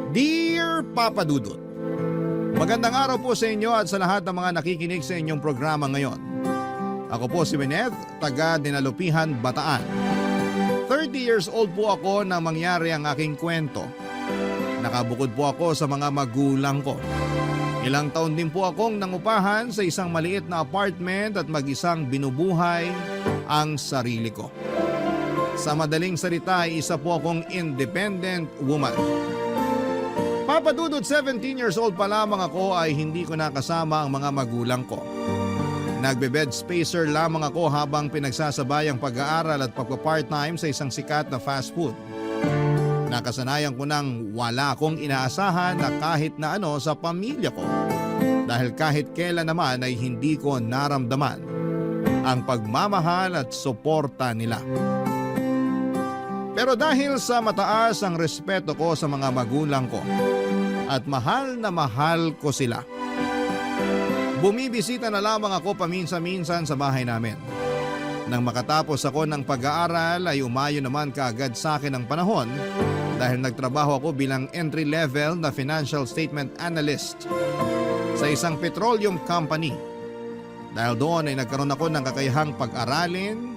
Dear Papa Dudut, magandang araw po sa inyo at sa lahat ng mga nakikinig sa inyong programa ngayon. Ako po si Wineth, taga Dinalupihan, Bataan. 30 years old po ako nang mangyari ang aking kwento. Nakabukod po ako sa mga magulang ko. Ilang taon din po akong nangupahan sa isang maliit na apartment at mag-isang binubuhay ang sarili ko. Sa madaling salita ay isa po akong independent woman. Papa Dudut, 17 years old pa lamang ako ay hindi ko nakasama ang mga magulang ko. Nagbe-bed spacer lamang ako habang pinagsasabay ang pag-aaral at pagpa-part-time sa isang sikat na fast food. Nakasanayan ko nang wala akong inaasahan na kahit na ano sa pamilya ko. Dahil kahit kailan naman ay hindi ko naramdaman ang pagmamahal at suporta nila. Pero dahil sa mataas ang respeto ko sa mga magulang ko at mahal na mahal ko sila, bumibisita na lamang ako paminsan-minsan sa bahay namin. Nang makatapos ako ng pag-aaral ay umayo naman kaagad sa akin ang panahon dahil nagtrabaho ako bilang entry-level na financial statement analyst sa isang petroleum company. Dahil doon ay nagkaroon ako ng kakayahang pag-aralin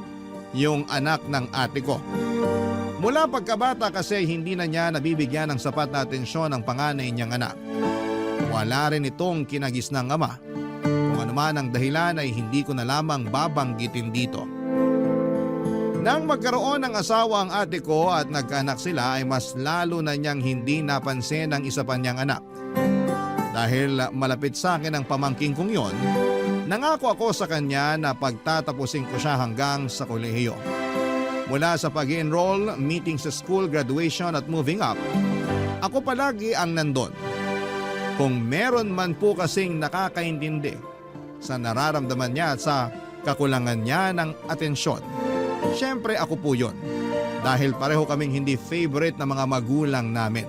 yung anak ng ate ko. Mula pagkabata kasi hindi na niya nabibigyan ng sapat na atensyon ang panganay niyang anak. Wala rin itong kinagisnang ama. Kung ano man ang dahilan ay hindi ko na lamang babanggitin dito. Nang magkaroon ng asawa ang ate ko at nagkaanak sila ay mas lalo na niyang hindi napansin ang isa pa niyang anak. Dahil malapit sa akin ang pamangking kong yon, nangako ako sa kanya na pagtatapusin ko siya hanggang sa kolehiyo. Mula sa pag-enroll, meeting sa school, graduation at moving up, ako palagi ang nandun. Kung meron man po kasing nakakaintindi sa nararamdaman niya at sa kakulangan niya ng atensyon, syempre ako po yun. Dahil pareho kaming hindi favorite na mga magulang namin.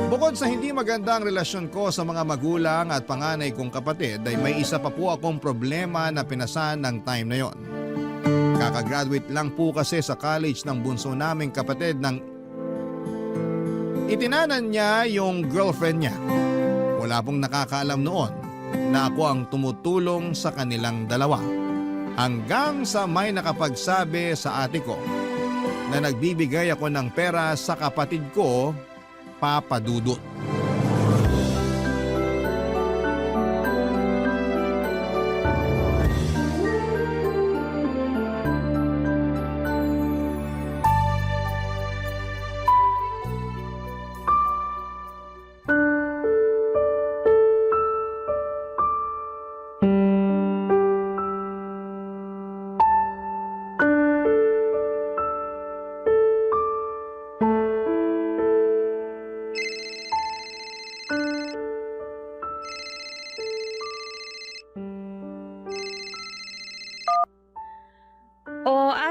Bukod sa hindi magandang relasyon ko sa mga magulang at panganay kong kapatid ay may isa pa po akong problema na pinasan ng time na yon. Kakagraduate lang po kasi sa college ng bunso naming kapatid nang itinanan niya yung girlfriend niya. Wala pong nakakaalam noon na ako ang tumutulong sa kanilang dalawa. Hanggang sa may nakapagsabi sa ate ko na nagbibigay ako ng pera sa kapatid ko, Papa Dudut.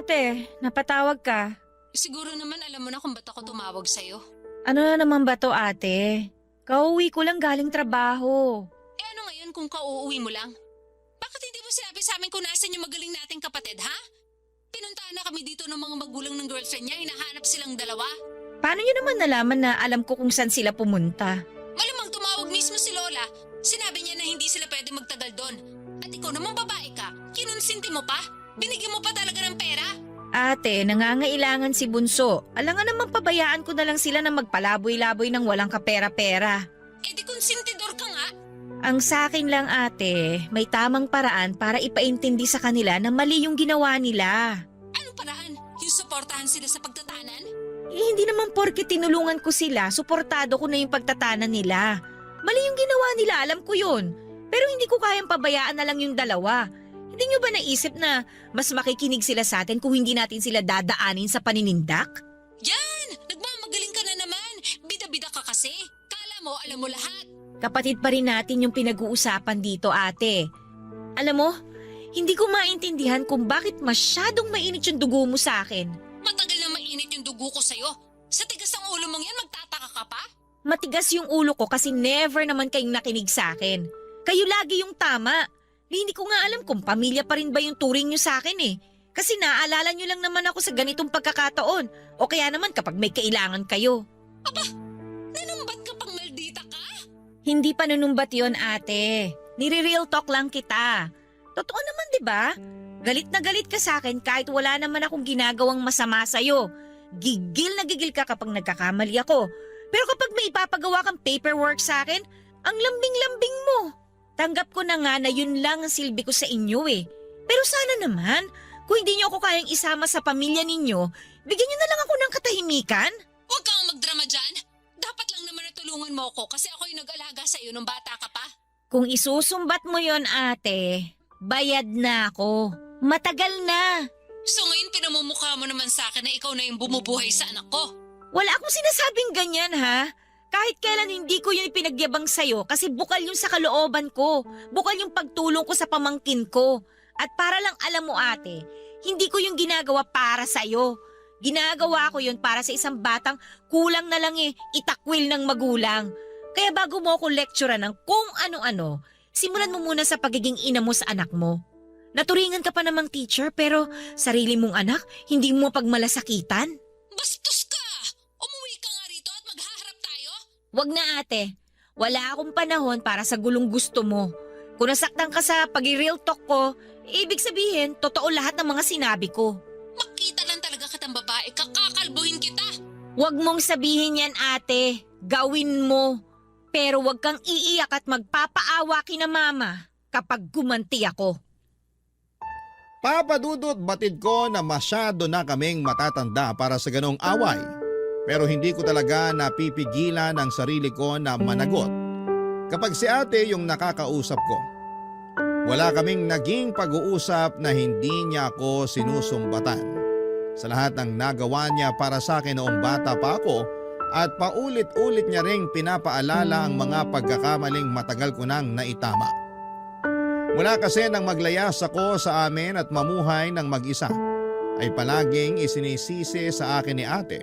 Ate, napatawag ka. Siguro naman alam mo na kung ba't ako tumawag sa'yo. Ano na naman ba to, ate? Kauwi ko lang galing trabaho. Eh ano ngayon kung kauuwi mo lang? Bakit hindi mo sinabi sa amin kung nasan yung magaling nating kapatid, ha? Pinuntahan na kami dito ng mga magulang ng girlfriend niya, hinahanap silang dalawa. Paano niyo naman nalaman na alam ko kung saan sila pumunta? Malamang tumawag mismo si Lola. Sinabi niya na hindi sila pwede magtagal doon. At ikaw naman babae ka, kinonsinti mo pa? Binigyan mo pa talaga ng pera? Ate, nangangailangan si Bunso. Alangan naman pabayaan ko na lang sila na magpalaboy-laboy ng walang kapera-pera. Eh di konsentidor ka nga. Ang sakin lang ate, may tamang paraan para ipaintindi sa kanila na mali yung ginawa nila. Anong paraan? Yung suportahan sila sa pagtatanan? Eh, hindi naman porke tinulungan ko sila, suportado ko na yung pagtatanan nila. Mali yung ginawa nila, alam ko yun. Pero hindi ko kayang pabayaan na lang yung dalawa. Hindi nyo ba naisip na mas makikinig sila sa atin kung hindi natin sila dadaanin sa paninindak? Yan! Nagmamagaling ka na naman! Bida-bida ka kasi! Kala mo, alam mo lahat! Kapatid pa rin natin yung pinag-uusapan dito, ate. Alam mo, hindi ko maintindihan kung bakit masyadong mainit yung dugo mo sa akin. Matagal na mainit yung dugo ko sa'yo. Sa tigas ng ulo mong yan, magtataka ka pa? Matigas yung ulo ko kasi never naman kayong nakinig sa akin. Kayo lagi yung tama. Hindi ko nga alam kung pamilya pa rin ba yung turing nyo sa akin eh. Kasi naaalala nyo lang naman ako sa ganitong pagkakataon. O kaya naman kapag may kailangan kayo. Aba, Hindi panunumbat yon, ate. Nire-real talk lang kita. Totoo naman, di ba? Galit na galit ka sa akin kahit wala naman akong ginagawang masama sa'yo. Gigil na gigil ka kapag nagkakamali ako. Pero kapag may ipapagawa kang paperwork sa akin, ang lambing-lambing mo. Tanggap ko na nga na yun lang ang silbi ko sa inyo eh. Pero sana naman, kung hindi niyo ako kayang isama sa pamilya ninyo, bigyan niyo na lang ako ng katahimikan. Huwag kang magdrama dyan. Dapat lang naman natulungan mo ako kasi ako yung nag-alaga sa iyo nung bata ka pa. Kung isusumbat mo yon, ate, bayad na ako. Matagal na. So ngayon pinamumukha mo naman sa akin na ikaw na yung bumubuhay sa anak ko. Wala akong sinasabing ganyan, ha? Kahit kailan hindi ko yun ipinagyabang sa'yo kasi bukal yung sa kalooban ko. Bukal yung pagtulong ko sa pamangkin ko. At para lang alam mo, ate, hindi ko yung ginagawa para sa'yo. Ginagawa ko yun para sa isang batang kulang na lang itakwil ng magulang. Kaya bago mo ako lecturean ng kung ano-ano, simulan mo muna sa pagiging ina mo sa anak mo. Naturingan ka pa namang teacher pero sarili mong anak, hindi mo pagmalasakitan. Bastos ka! Umuwi ka nga rito at maghaharap tayo? Wag na, ate. Wala akong panahon para sa gulong gusto mo. Kung nasaktan ka sa pag-real talk ko, ibig sabihin, totoo lahat ng mga sinabi ko. Makita lang talaga kitang babae, kakakalbuhin kita. Wag mong sabihin yan, ate. Gawin mo. Pero wag kang iiyak at magpapaawa kina mama kapag gumanti ako. Papa Dudut, batid ko na masyado na kaming matatanda para sa ganong away. Pero hindi ko talaga napipigilan ang sarili ko na managot kapag si ate yung nakakausap ko. Wala kaming naging pag-uusap na hindi niya ako sinusumbatan sa lahat ng nagawa niya para sa akin noong bata pa ako at paulit-ulit niya ring pinapaalala ang mga pagkakamaling matagal ko nang naitama. Mula kasi nang maglayas ako sa amin at mamuhay ng mag-isa, ay palaging isinisisi sa akin ni ate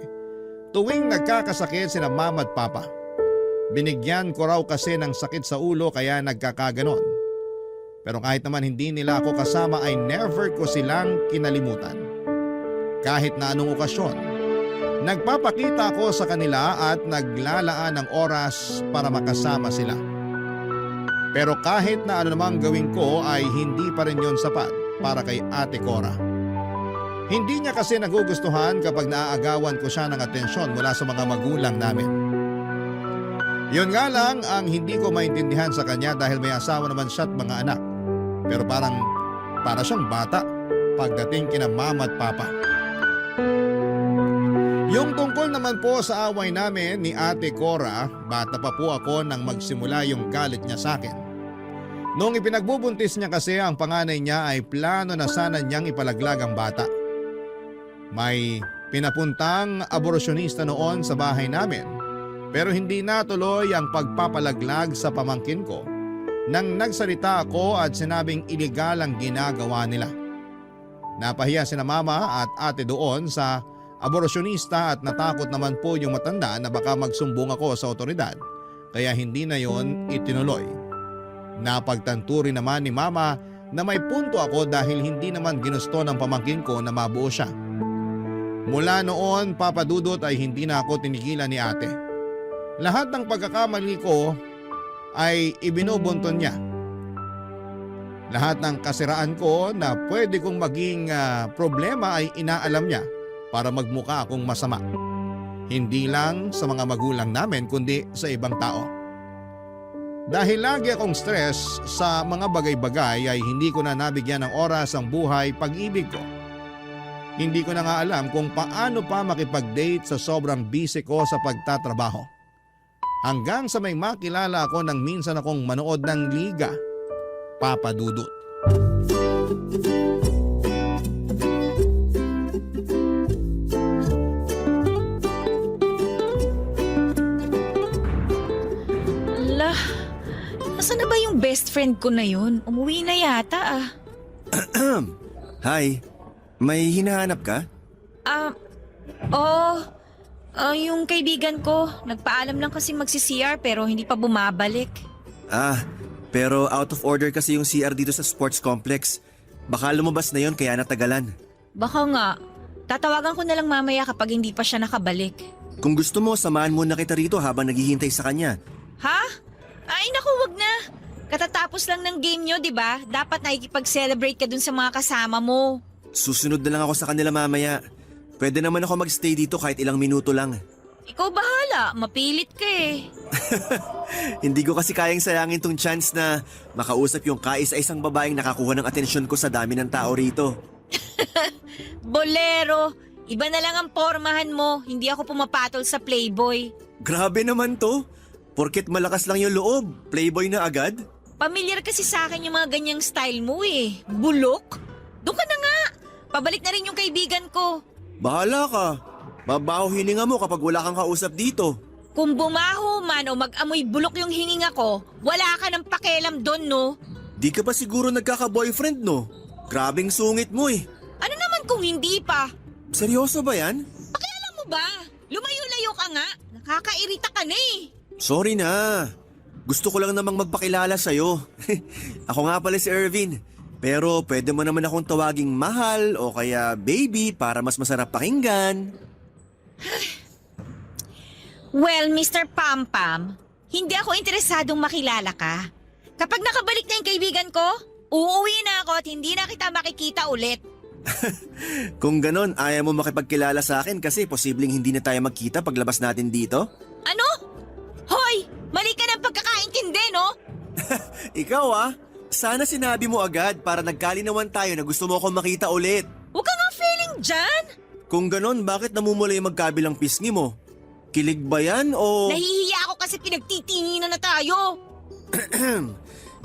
tuwing nagkakasakit sina mama at papa. Binigyan ko raw kasi ng sakit sa ulo kaya nagkakaganon. Pero kahit naman hindi nila ako kasama ay never ko silang kinalimutan. Kahit na anong okasyon, nagpapakita ako sa kanila at naglalaan ng oras para makasama sila. Pero kahit na ano namang gawin ko ay hindi pa rin yon sapat para kay Ate Cora. Hindi niya kasi nagugustuhan kapag naaagawan ko siya ng atensyon mula sa mga magulang namin. Yun nga lang ang hindi ko maintindihan sa kanya dahil may asawa naman siya at mga anak. Pero para siyang bata pagdating kina mama at papa. Yung tungkol naman po sa away namin ni Ate Cora, bata pa po ako nang magsimula yung galit niya sa akin. Noong ipinagbubuntis niya kasi ang panganay niya ay plano na sana niyang ipalaglag ang bata. May pinapuntang aborsyonista noon sa bahay namin pero hindi natuloy ang pagpapalaglag sa pamangkin ko nang nagsalita ako at sinabing iligal ang ginagawa nila. Napahiya sina mama at ate doon sa aborsyonista at natakot naman po yung matanda na baka magsumbong ako sa otoridad kaya hindi na yon itinuloy. Napagtanto rin naman ni mama na may punto ako dahil hindi naman ginusto ng pamangkin ko na mabuo siya. Mula noon, Papa Dudut, ay hindi na ako tinigilan ni ate. Lahat ng pagkakamali ko ay ibinubunton niya. Lahat ng kasiraan ko na pwede kong maging problema ay inaalam niya para magmukha akong masama. Hindi lang sa mga magulang namin kundi sa ibang tao. Dahil lagi akong stress sa mga bagay-bagay ay hindi ko na nabigyan ng oras ang buhay pag-ibig ko. Hindi ko na nga alam kung paano pa makipag-date sa sobrang busy ko sa pagtatrabaho. Hanggang sa may makilala ako nang minsan akong manood ng liga, Papa Dudut. Ala, nasaan na ba yung best friend ko na yun? Umuwi na yata ah. Hi, may hinahanap ka? Yung kaibigan ko, nagpaalam lang kasi magsi-CR pero hindi pa bumabalik. Pero out of order kasi yung CR dito sa sports complex. Baka lumabas na yon kaya natagalan. Baka nga, tatawagan ko na lang mamaya kapag hindi pa siya nakabalik. Kung gusto mo, samahan muna kita rito habang naghihintay sa kanya. Ha? Ay naku, wag na. Katatapos lang ng game nyo, di ba? Dapat nakikipag-celebrate ka dun sa mga kasama mo. Susunod na lang ako sa kanila mamaya. Pwede naman ako magstay dito kahit ilang minuto lang. Ikaw bahala, mapilit ka eh. Hindi ko kasi kayang sayangin tong chance na makausap yung kaisa-isang babaeng nakakuha ng atensyon ko sa dami ng tao rito. Bolero, iba na lang ang pormahan mo. Hindi ako pumapatol sa Playboy. Grabe naman to. Porket malakas lang yung loob, playboy na agad? Pamilyar kasi sa akin yung mga ganyang style mo eh. Bulok? Doon ka na nga. Pabalik na rin yung kaibigan ko. Bahala ka. Mabaho hininga mo kapag wala kang kausap dito. Kung bumaho man o mag-amoy bulok yung hininga ko, wala ka ng pakialam doon, no? Di ka pa siguro nagkaka-boyfriend, no? Grabing sungit mo eh. Ano naman kung hindi pa? Seryoso ba yan? Pakialam mo ba? Lumayo-layo ka nga. Nakakairita ka na eh. Sorry na. Gusto ko lang namang magpakilala sa'yo. Ako nga pala si Irvin. Pero pwede mo naman akong tawaging mahal o kaya baby para mas masarap pakinggan. Well, Mr. Pampam, hindi ako interesadong makilala ka. Kapag nakabalik na yung kaibigan ko, uuwi na ako at hindi na kita makikita ulit. Kung ganon, ayaw mo makipagkilala sa akin kasi posibleng hindi na tayo magkita paglabas natin dito? Ano? Hoy! Mali ka ng pagkakaintindi, no? Ikaw sana sinabi mo agad para nagkalinawan tayo na gusto mo akong makita ulit. Huwag ka nga feeling dyan! Kung ganon, bakit namumula yung magkabilang pisngi mo? Kilig ba yan o... Nahihiya ako kasi pinagtitinginan na tayo.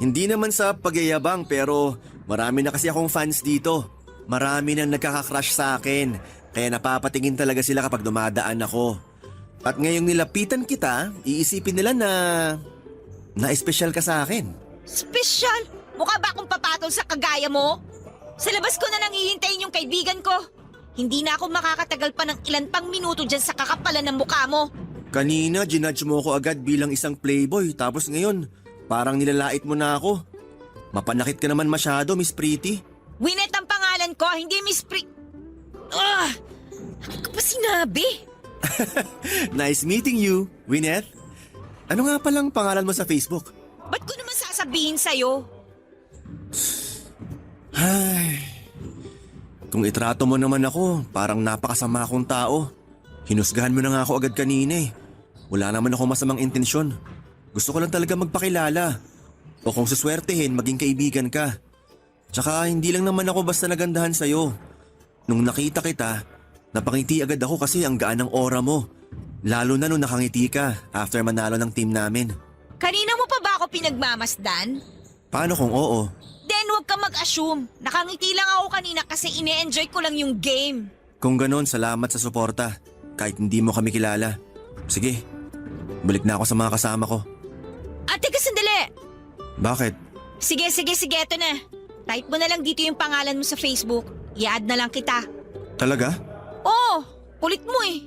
Hindi naman sa pagyayabang pero marami na kasi akong fans dito. Marami nang nagkaka-crush sa akin. Kaya napapatingin talaga sila kapag dumadaan ako. At ngayong nilapitan kita, iisipin nila na espesyal ka sa akin. Espesyal? Mukha ba akong papatol sa kagaya mo? Sa labas ko na lang hihintayin yung kaibigan ko. Hindi na ako makakatagal pa ng ilan pang minuto dyan sa kakapalan ng mukha mo. Kanina, ginudge mo ako agad bilang isang playboy. Tapos ngayon, parang nilalait mo na ako. Mapanakit ka naman masyado, Miss Pretty. Winnet ang pangalan ko, hindi Miss Bakit ko pa sinabi? Nice meeting you, Winnet. Ano nga palang pangalan mo sa Facebook? Ba't ko naman sasabihin sa'yo? Ay, kung itrato mo naman ako, parang napakasama akong tao. Hinusgahan mo na nga ako agad kanina eh. Wala naman ako masamang intensyon. Gusto ko lang talaga magpakilala. O kung suswertehin, maging kaibigan ka. Tsaka hindi lang naman ako basta nagandahan sa'yo. Nung nakita kita, napangiti agad ako kasi ang gaan ng aura mo. Lalo na nung nakangiti ka after manalo ng team namin. Kanina mo pa ba ako pinagmamasdan? Paano kung oo? Then huwag ka mag-assume. Nakangiti lang ako kanina kasi ine-enjoy ko lang yung game. Kung ganon, salamat sa suporta. Kahit hindi mo kami kilala. Sige, balik na ako sa mga kasama ko. Teka sandali! Bakit? Sige, eto na. Type mo na lang dito yung pangalan mo sa Facebook. I-add na lang kita. Talaga? Oo, kulit mo eh.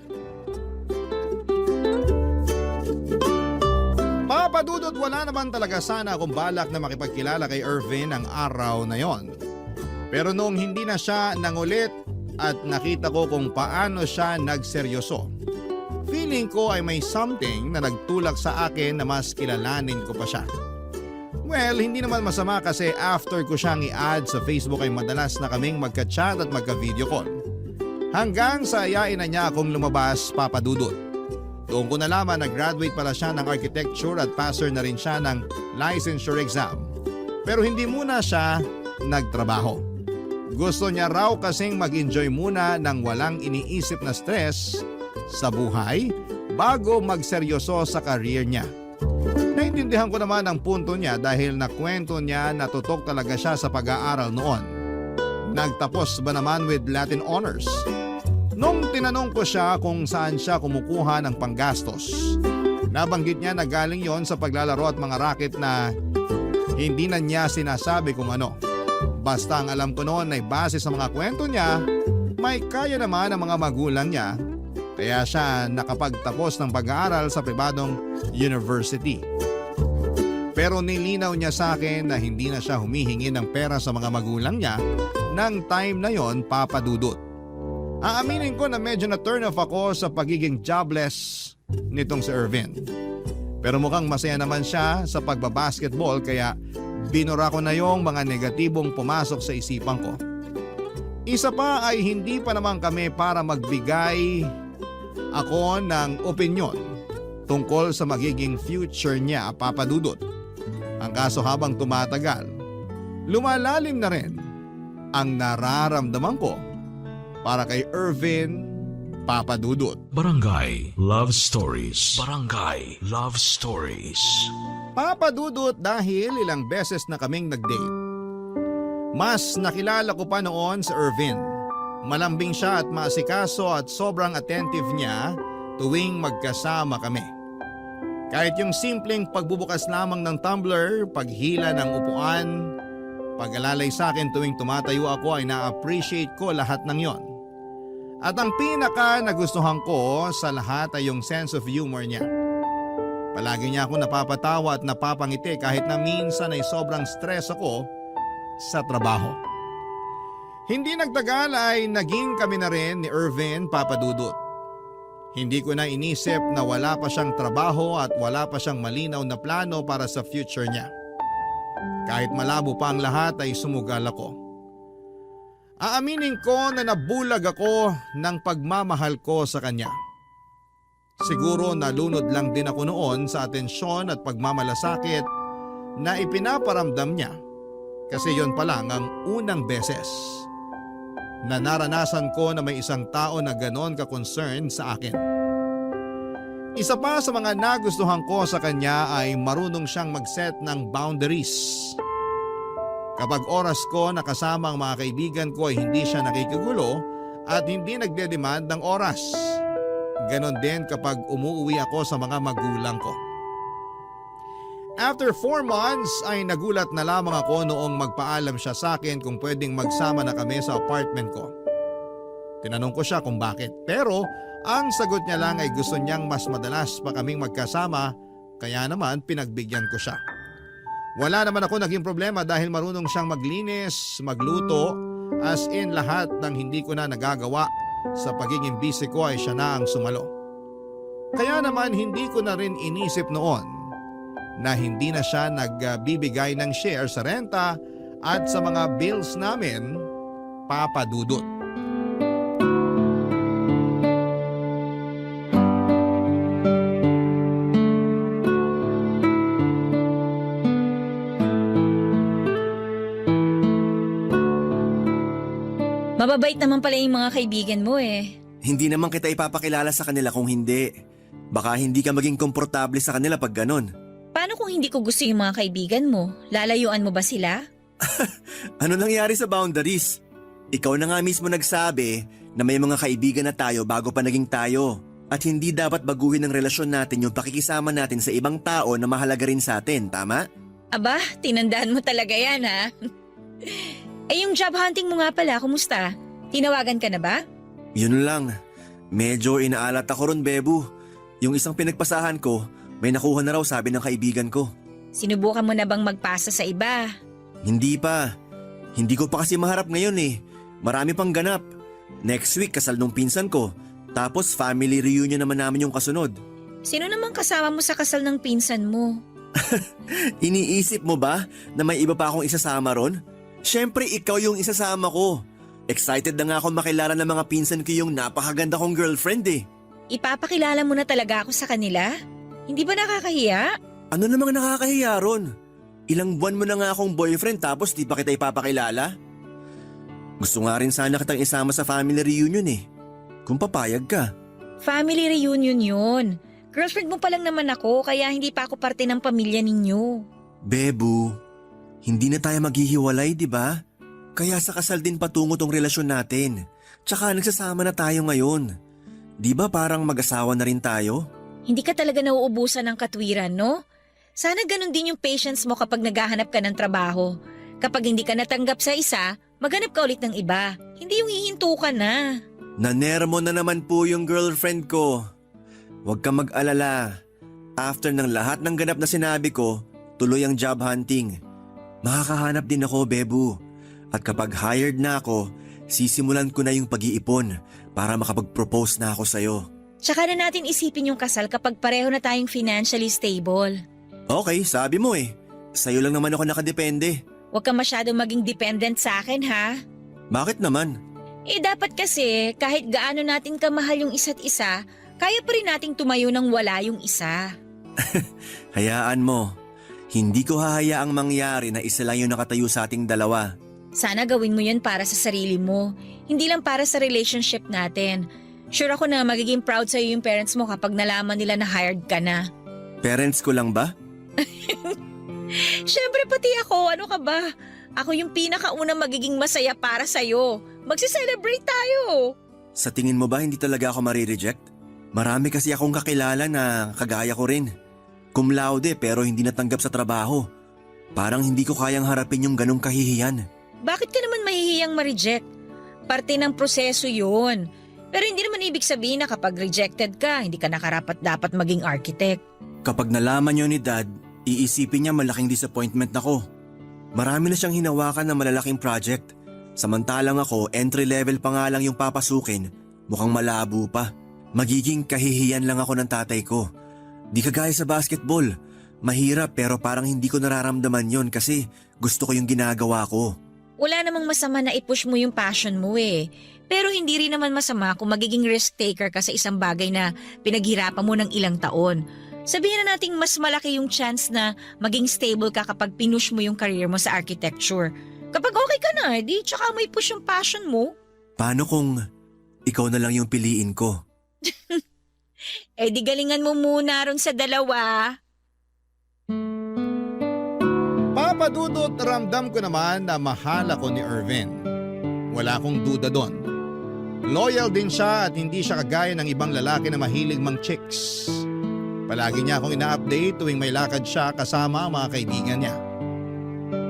Papadudot, wala naman talaga sana akong balak na makipagkilala kay Irvin ang araw na yon. Pero noong hindi na siya nangulit at nakita ko kung paano siya nagseryoso, feeling ko ay may something na nagtulak sa akin na mas kilalanin ko pa siya. Well, hindi naman masama kasi after ko siyang i-add sa Facebook ay madalas na kaming magka-chat at magka-video call. Hanggang sa ayain na niya akong lumabas, Papadudot. Doon ko nalaman na graduate pala siya ng architecture at passer na rin siya ng licensure exam. Pero hindi muna siya nagtrabaho. Gusto niya raw kasing mag-enjoy muna ng walang iniisip na stress sa buhay bago magseryoso sa career niya. Naintindihan ko naman ang punto niya dahil nakwento niya na tutok talaga siya sa pag-aaral noon. Nagtapos ba naman with Latin Honors? Nung tinanong ko siya kung saan siya kumukuha ng panggastos, nabanggit niya na galing yon sa paglalaro at mga racket na hindi na niya sinasabi kung ano. Basta ang alam ko noon ay base sa mga kwento niya, may kaya naman ang mga magulang niya, kaya siya nakapagtapos ng pag-aaral sa pribadong university. Pero nilinaw niya sa akin na hindi na siya humihingi ng pera sa mga magulang niya ng time na yon, Papadudot. Aaminin ko na medyo na turn off ako sa pagiging jobless nitong si Irvin. Pero mukhang masaya naman siya sa pagbabasketball kaya binura ko na yung mga negatibong pumasok sa isipan ko. Isa pa ay hindi pa naman kami para magbigay ako ng opinyon tungkol sa magiging future niya, Papa Dudut. Ang kaso habang tumatagal, lumalalim na rin ang nararamdaman ko para kay Ervin, Papa Dudut. Barangay Love Stories. Barangay Love Stories. Papa Dudut, dahil ilang beses na kaming nag-date, mas nakilala ko pa noon sa Ervin. Malambing siya at maasikaso at sobrang attentive niya tuwing magkasama kami. Kahit yung simpleng pagbubukas lamang ng tumbler, paghila ng upuan, pag-alalay sa akin tuwing tumatayo ako ay na-appreciate ko lahat ng yon. At ang pinaka nagustuhan ko sa lahat ay yung sense of humor niya. Palagi niya ako napapatawa at napapangiti kahit na minsan ay sobrang stress ako sa trabaho. Hindi nagtagal ay naging kami na rin ni Ervin, Papa Dudut. Hindi ko na inisip na wala pa siyang trabaho at wala pa siyang malinaw na plano para sa future niya. Kahit malabo pa ang lahat ay sumugal ako. Aaminin ko na nabulag ako ng pagmamahal ko sa kanya. Siguro nalunod lang din ako noon sa atensyon at pagmamalasakit na ipinaparamdam niya kasi yon pa lang ang unang beses na naranasan ko na may isang tao na ganon ka-concern sa akin. Isa pa sa mga nagustuhan ko sa kanya ay marunong siyang mag-set ng boundaries. Kapag oras ko nakasama ang mga kaibigan ko ay hindi siya nakikigulo at hindi nagde-demand ng oras. Ganon din kapag umuwi ako sa mga magulang ko. After 4 months ay nagulat na lamang ako noong magpaalam siya sa akin kung pwedeng magsama na kami sa apartment ko. Tinanong ko siya kung bakit, pero ang sagot niya lang ay gusto niyang mas madalas pa kaming magkasama kaya naman pinagbigyan ko siya. Wala naman ako naging problema dahil marunong siyang maglinis, magluto, as in lahat ng hindi ko na nagagawa sa pagiging busy ko ay siya na ang sumalo. Kaya naman hindi ko na rin inisip noon na hindi na siya nagbibigay ng share sa renta at sa mga bills namin, Papa Dudut. Mababait naman pala yung mga kaibigan mo eh. Hindi naman kita ipapakilala sa kanila kung hindi. Baka hindi ka maging komportable sa kanila pag ganon. Paano kung hindi ko gusto yung mga kaibigan mo? Lalayuan mo ba sila? Ano nangyari sa boundaries? Ikaw na nga mismo nagsabi na may mga kaibigan na tayo bago pa naging tayo. At hindi dapat baguhin ng relasyon natin yung pakikisama natin sa ibang tao na mahalaga rin sa atin, tama? Aba, tinandaan mo talaga yan ha. Eh yung job hunting mo nga pala, kumusta? Tinawagan ka na ba? Yun lang. Medyo inaalat ako ron, Bebu. Yung isang pinagpasahan ko, may nakuha na raw sabi ng kaibigan ko. Sinubukan mo na bang magpasa sa iba? Hindi pa. Hindi ko pa kasi maharap ngayon eh. Marami pang ganap. Next week kasal nung pinsan ko. Tapos family reunion naman namin yung kasunod. Sino namang kasama mo sa kasal ng pinsan mo? Iniisip mo ba na may iba pa akong isasama ron? Siyempre ikaw yung isasama ko. Excited na nga ako makilala ng mga pinsan ko yung napakaganda kong girlfriend eh. Ipapakilala mo na talaga ako sa kanila? Hindi ba nakakahiya? Ano namang nakakahiya ron? Ilang buwan mo na nga akong boyfriend tapos di pa kita ipapakilala? Gusto nga rin sana kitang isama sa family reunion eh. Kung papayag ka. Family reunion yun. Girlfriend mo pa lang naman ako kaya hindi pa ako parte ng pamilya ninyo. Bebu, hindi na tayo maghihiwalay, di ba? Kaya sa kasal din patungo tong relasyon natin. Tsaka nagsasama na tayo ngayon. Di ba parang mag-asawa na rin tayo? Hindi ka talaga nauubusan ng katwiran, no? Sana ganun din yung patience mo kapag naghahanap ka ng trabaho. Kapag hindi ka natanggap sa isa, maghanap ka ulit ng iba. Hindi yung hihinto ka na. Nanermo na naman po yung girlfriend ko. Huwag kang mag-alala. After ng lahat ng ganap na sinabi ko, tuloy ang job hunting. Makakahanap din ako, Bebu. At kapag hired na ako, sisimulan ko na yung pag-iipon para makapag-propose na ako sa'yo. Tsaka na natin isipin yung kasal kapag pareho na tayong financially stable. Okay, sabi mo eh. Sa'yo lang naman ako nakadepende. Huwag ka masyadong maging dependent sa akin ha. Bakit naman? Dapat kasi kahit gaano natin kamahal yung isa't isa, kaya pa rin nating tumayo nang wala yung isa. Hayaan mo. Hindi ko hahayaang mangyari na isa lang yung nakatayo sa ating dalawa. Sana gawin mo yan para sa sarili mo, hindi lang para sa relationship natin. Sure ako na magiging proud sa'yo yung parents mo kapag nalaman nila na hired ka na. Parents ko lang ba? Siyempre pati ako, ano ka ba? Ako yung pinakaunang magiging masaya para sa'yo. Magsi-celebrate tayo. Sa tingin mo ba hindi talaga ako marireject? Marami kasi akong kakilala na kagaya ko rin. Cum laude pero hindi natanggap sa trabaho. Parang hindi ko kayang harapin yung ganong kahihiyan. Bakit ka naman mahihiyang ma-reject? Parte ng proseso yun. Pero hindi naman ibig sabihin na kapag rejected ka, hindi ka nakarapat dapat maging architect. Kapag nalaman niyo ni Dad, iisipin niya malaking disappointment ako. Marami na siyang hinawakan na malalaking project. Samantalang ako, entry level pa nga lang yung papasukin, mukhang malabo pa. Magiging kahihiyan lang ako ng tatay ko. Di kagaya sa basketball. Mahirap pero parang hindi ko nararamdaman yon kasi gusto ko yung ginagawa ko. Wala namang masama na i-push mo yung passion mo eh. Pero hindi rin naman masama kung magiging risk taker ka sa isang bagay na pinaghirapan mo ng ilang taon. Sabihin na nating mas malaki yung chance na maging stable ka kapag pinush mo yung career mo sa architecture. Kapag okay ka na, di tsaka mo i-push yung passion mo. Paano kung ikaw na lang yung piliin ko? Di galingan mo muna ron sa dalawa. Papadudot, ramdam ko naman na mahal ako ni Irvin. Wala akong duda doon. Loyal din siya at hindi siya kagaya ng ibang lalaki na mahilig mang chicks. Palagi niya akong ina-update tuwing may lakad siya kasama ang mga kaibigan niya.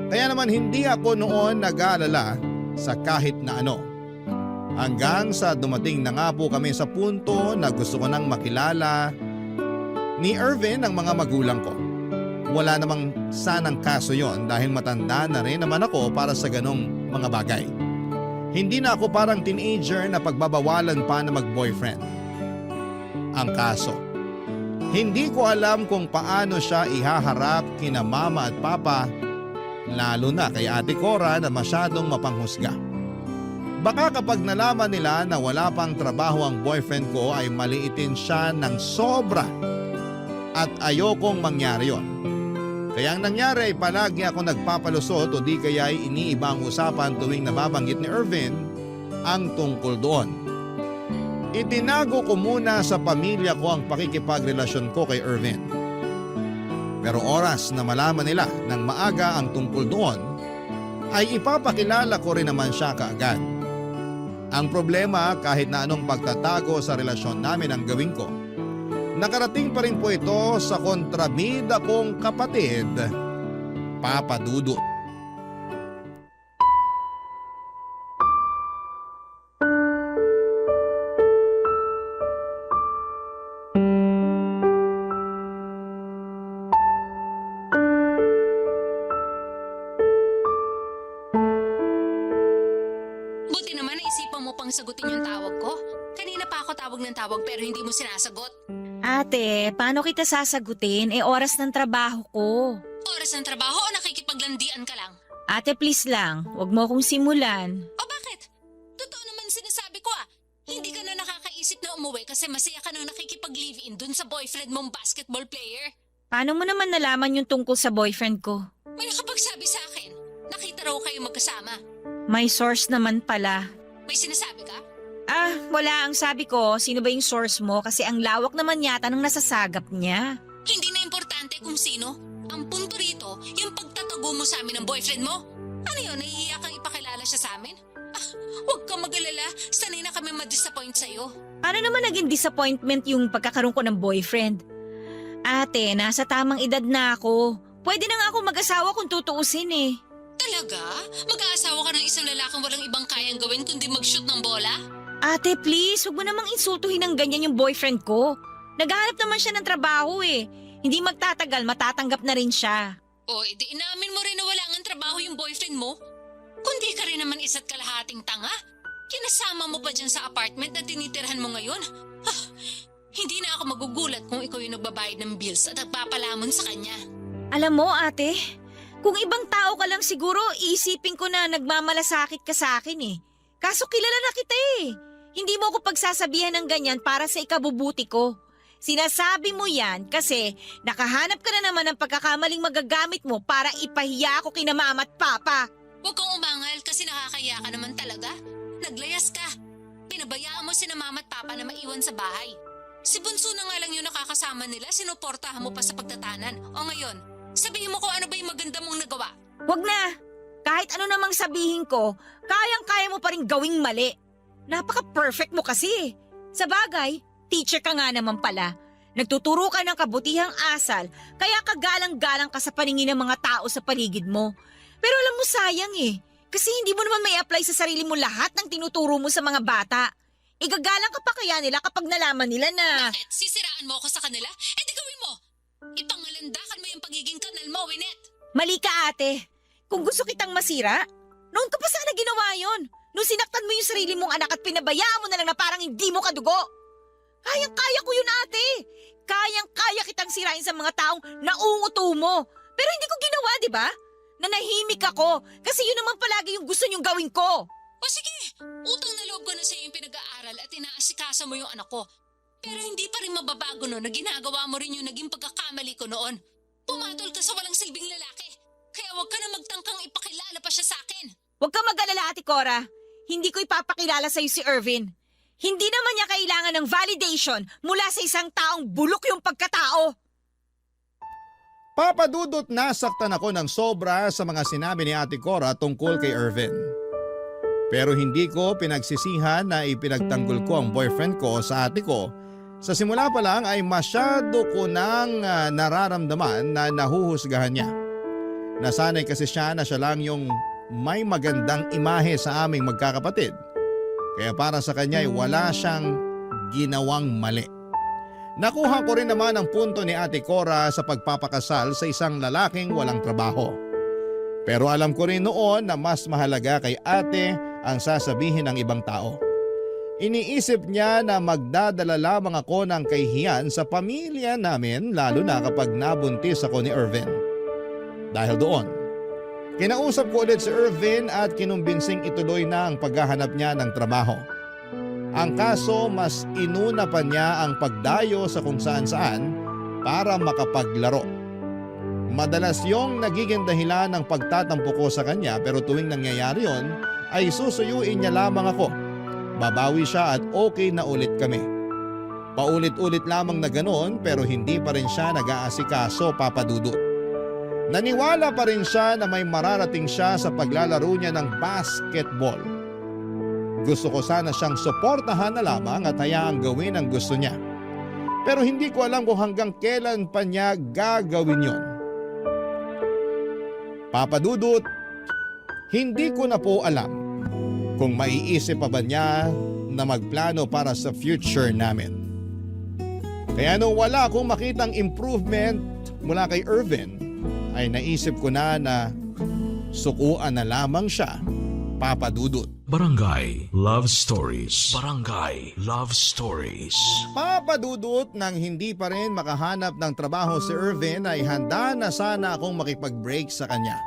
Kaya naman hindi ako noon nag-aalala sa kahit na ano. Hanggang sa dumating na nga po kami sa punto na gusto ko nang makilala ni Irvin ang mga magulang ko. Wala namang sanang kaso yon dahil matanda na rin naman ako para sa ganong mga bagay. Hindi na ako parang teenager na pagbabawalan pa na mag-boyfriend. Ang kaso, hindi ko alam kung paano siya ihaharap kina mama at papa, lalo na kay Ate Cora na masyadong mapanghusga. Baka kapag nalaman nila na wala pang trabaho ang boyfriend ko ay maliitin siya ng sobra at ayokong mangyari yon. Kaya ang nangyari ay palagi ako nagpapalusot o di kaya ay iniiba ang usapan tuwing nababanggit ni Irvin ang tungkol doon. Itinago ko muna sa pamilya ko ang pakikipagrelasyon ko kay Irvin. Pero oras na malaman nila ng maaga ang tungkol doon, ay ipapakilala ko rin naman siya kaagad. Ang problema kahit na anong pagtatago sa relasyon namin ang gawin ko, nakarating pa rin po ito sa kontrabida kong kapatid, Papa Dudut. Buti naman naisipan mo pang sagutin yung tawag ko. Kanina pa ako tawag ng tawag pero hindi mo sinasagot. Ate, paano kita sasagutin? Oras ng trabaho ko. Oras ng trabaho o nakikipaglandian ka lang? Ate, please lang. Huwag mo akong simulan. O bakit? Totoo naman sinasabi ko ah. Hindi ka na nakakaisip na umuwi kasi masaya ka nang nakikipag-live-in dun sa boyfriend mong basketball player. Paano mo naman nalaman yung tungkol sa boyfriend ko? May nakapagsabi sa akin. Nakita raw kayo magkasama. May source naman pala. May sinasabi ka? Wala. Ang sabi ko, sino ba yung source mo? Kasi ang lawak naman yata ng nasasagap niya. Hindi na importante kung sino. Ang punto rito, yung pagtatago mo sa amin ng boyfriend mo. Ano yun, nahihiya kang ipakilala siya sa amin? Huwag kang mag-alala, sanay na kami ma-disappoint sa'yo. Paano naman naging disappointment yung pagkakaroon ko ng boyfriend? Ate, nasa tamang edad na ako. Pwede na nga ako mag-asawa kung tutuusin eh. Talaga? Mag-aasawa ka ng isang lalaking walang ibang kayang gawin kundi mag-shoot ng bola? Ate, please, huwag mo namang insultuhin ng ganyan yung boyfriend ko. Naghahanap naman siya ng trabaho eh. Hindi magtatagal, matatanggap na rin siya. O, edi inamin mo rin na wala ngang trabaho yung boyfriend mo? Kundi ka rin naman isa't kalahating tanga. Kinasama mo pa dyan sa apartment na tinitirahan mo ngayon. Hindi na ako magugulat kung ikaw yung nagbabayad ng bills at nagpapalamon sa kanya. Alam mo ate, kung ibang tao ka lang siguro, iisipin ko na nagmamalasakit ka sa akin eh. Kaso kilala na kita eh. Hindi mo ako pagsasabihan ng ganyan para sa ikabubuti ko. Sinasabi mo yan kasi nakahanap ka na naman ng pagkakamaling magagamit mo para ipahiya ako kina mama at papa. Huwag kang umangal kasi nakakaya ka naman talaga. Naglayas ka. Pinabayaan mo sina mama at papa na maiwan sa bahay. Si Bunso na nga lang yung nakakasama nila, sinuportahan mo pa sa pagtatanan. O ngayon, sabihin mo ko ano ba yung maganda mong nagawa. Wag na! Kahit ano namang sabihin ko, kayang-kaya mo pa rin gawing mali. Napaka-perfect mo kasi. Sa bagay, teacher ka nga naman pala. Nagtuturo ka ng kabutihang asal, kaya kagalang-galang ka sa paningin ng mga tao sa paligid mo. Pero alam mo sayang eh, kasi hindi mo naman may apply sa sarili mo lahat ng tinuturo mo sa mga bata. Igagalang ka pa kaya nila kapag nalaman nila na… Bakit? Sisiraan mo ako sa kanila? Eh di gawin mo! Ipangalandakan mo yung pagiging kanal mo, Winnet! Mali ka ate. Kung gusto kitang masira, noon ka pa sana ginawa yon. Nung sinaktan mo yung sarili mong anak at pinabayaan mo na lang na parang hindi mo kadugo. Kayang-kaya ko yun ate. Kayang-kaya kitang sirain sa mga taong nauuto mo. Pero hindi ko ginawa, di ba? Nanahimik ako kasi yun naman palagi yung gusto niyong gawin ko. O sige, utang na loob ko na sa yung pinag-aaral at inaasikasa mo yung anak ko. Pero hindi pa rin mababago no na ginagawa mo rin yung naging pagkakamali ko noon. Pumatol ka sa walang silbing lalaki. Kaya huwag ka na magtangkang ipakilala pa siya sa akin. Huwag kang mag-alala Ate Cora. Hindi ko ipapakilala sa'yo si Irvin. Hindi naman niya kailangan ng validation mula sa isang taong bulok yung pagkatao. Papadudot nasaktan ako ng sobra sa mga sinabi ni Ate Cora tungkol kay Irvin. Pero hindi ko pinagsisihan na ipinagtanggol ko ang boyfriend ko sa ate ko. Sa simula pa lang ay masyado ko nang nararamdaman na nahuhusgahan niya. Nasanay kasi siya na siya lang yung may magandang imahe sa aming magkakapatid. Kaya para sa kanya ay wala siyang ginawang mali. Nakuha ko rin naman ang punto ni Ate Cora sa pagpapakasal sa isang lalaking walang trabaho. Pero alam ko rin noon na mas mahalaga kay ate ang sasabihin ng ibang tao. Iniisip niya na magdadala lamang ako ng kahihiyan sa pamilya namin lalo na kapag nabuntis ako ni Irvin. Dahil doon, kinausap ko ulit si Irvin at kinumbinsing ituloy na ang paghahanap niya ng trabaho. Ang kaso mas inuna pa niya ang pagdayo sa kung saan-saan para makapaglaro. Madalas yung nagiging dahilan ng pagtatampo ko sa kanya pero tuwing nangyayari yon ay susuyuin niya lamang ako. Babawi siya at okay na ulit kami. Paulit-ulit lamang na ganoon pero hindi pa rin siya nag-aasikaso papadudot. Naniwala pa rin siya na may mararating siya sa paglalaro niya ng basketball. Gusto ko sana siyang suportahan na lamang at hayaang gawin ang gusto niya. Pero hindi ko alam kung hanggang kailan pa niya gagawin yon. Papadudot, hindi ko na po alam kung maiisip pa ba niya na magplano para sa future namin. Kaya nung wala akong makitang improvement mula kay Irvin, ay naisip ko na sukuan na lamang siya, papadudot. Barangay Love Stories. Barangay Love Stories. Papadudot nang hindi pa rin makahanap ng trabaho si Irvin ay handa na sana akong makipag-break sa kanya.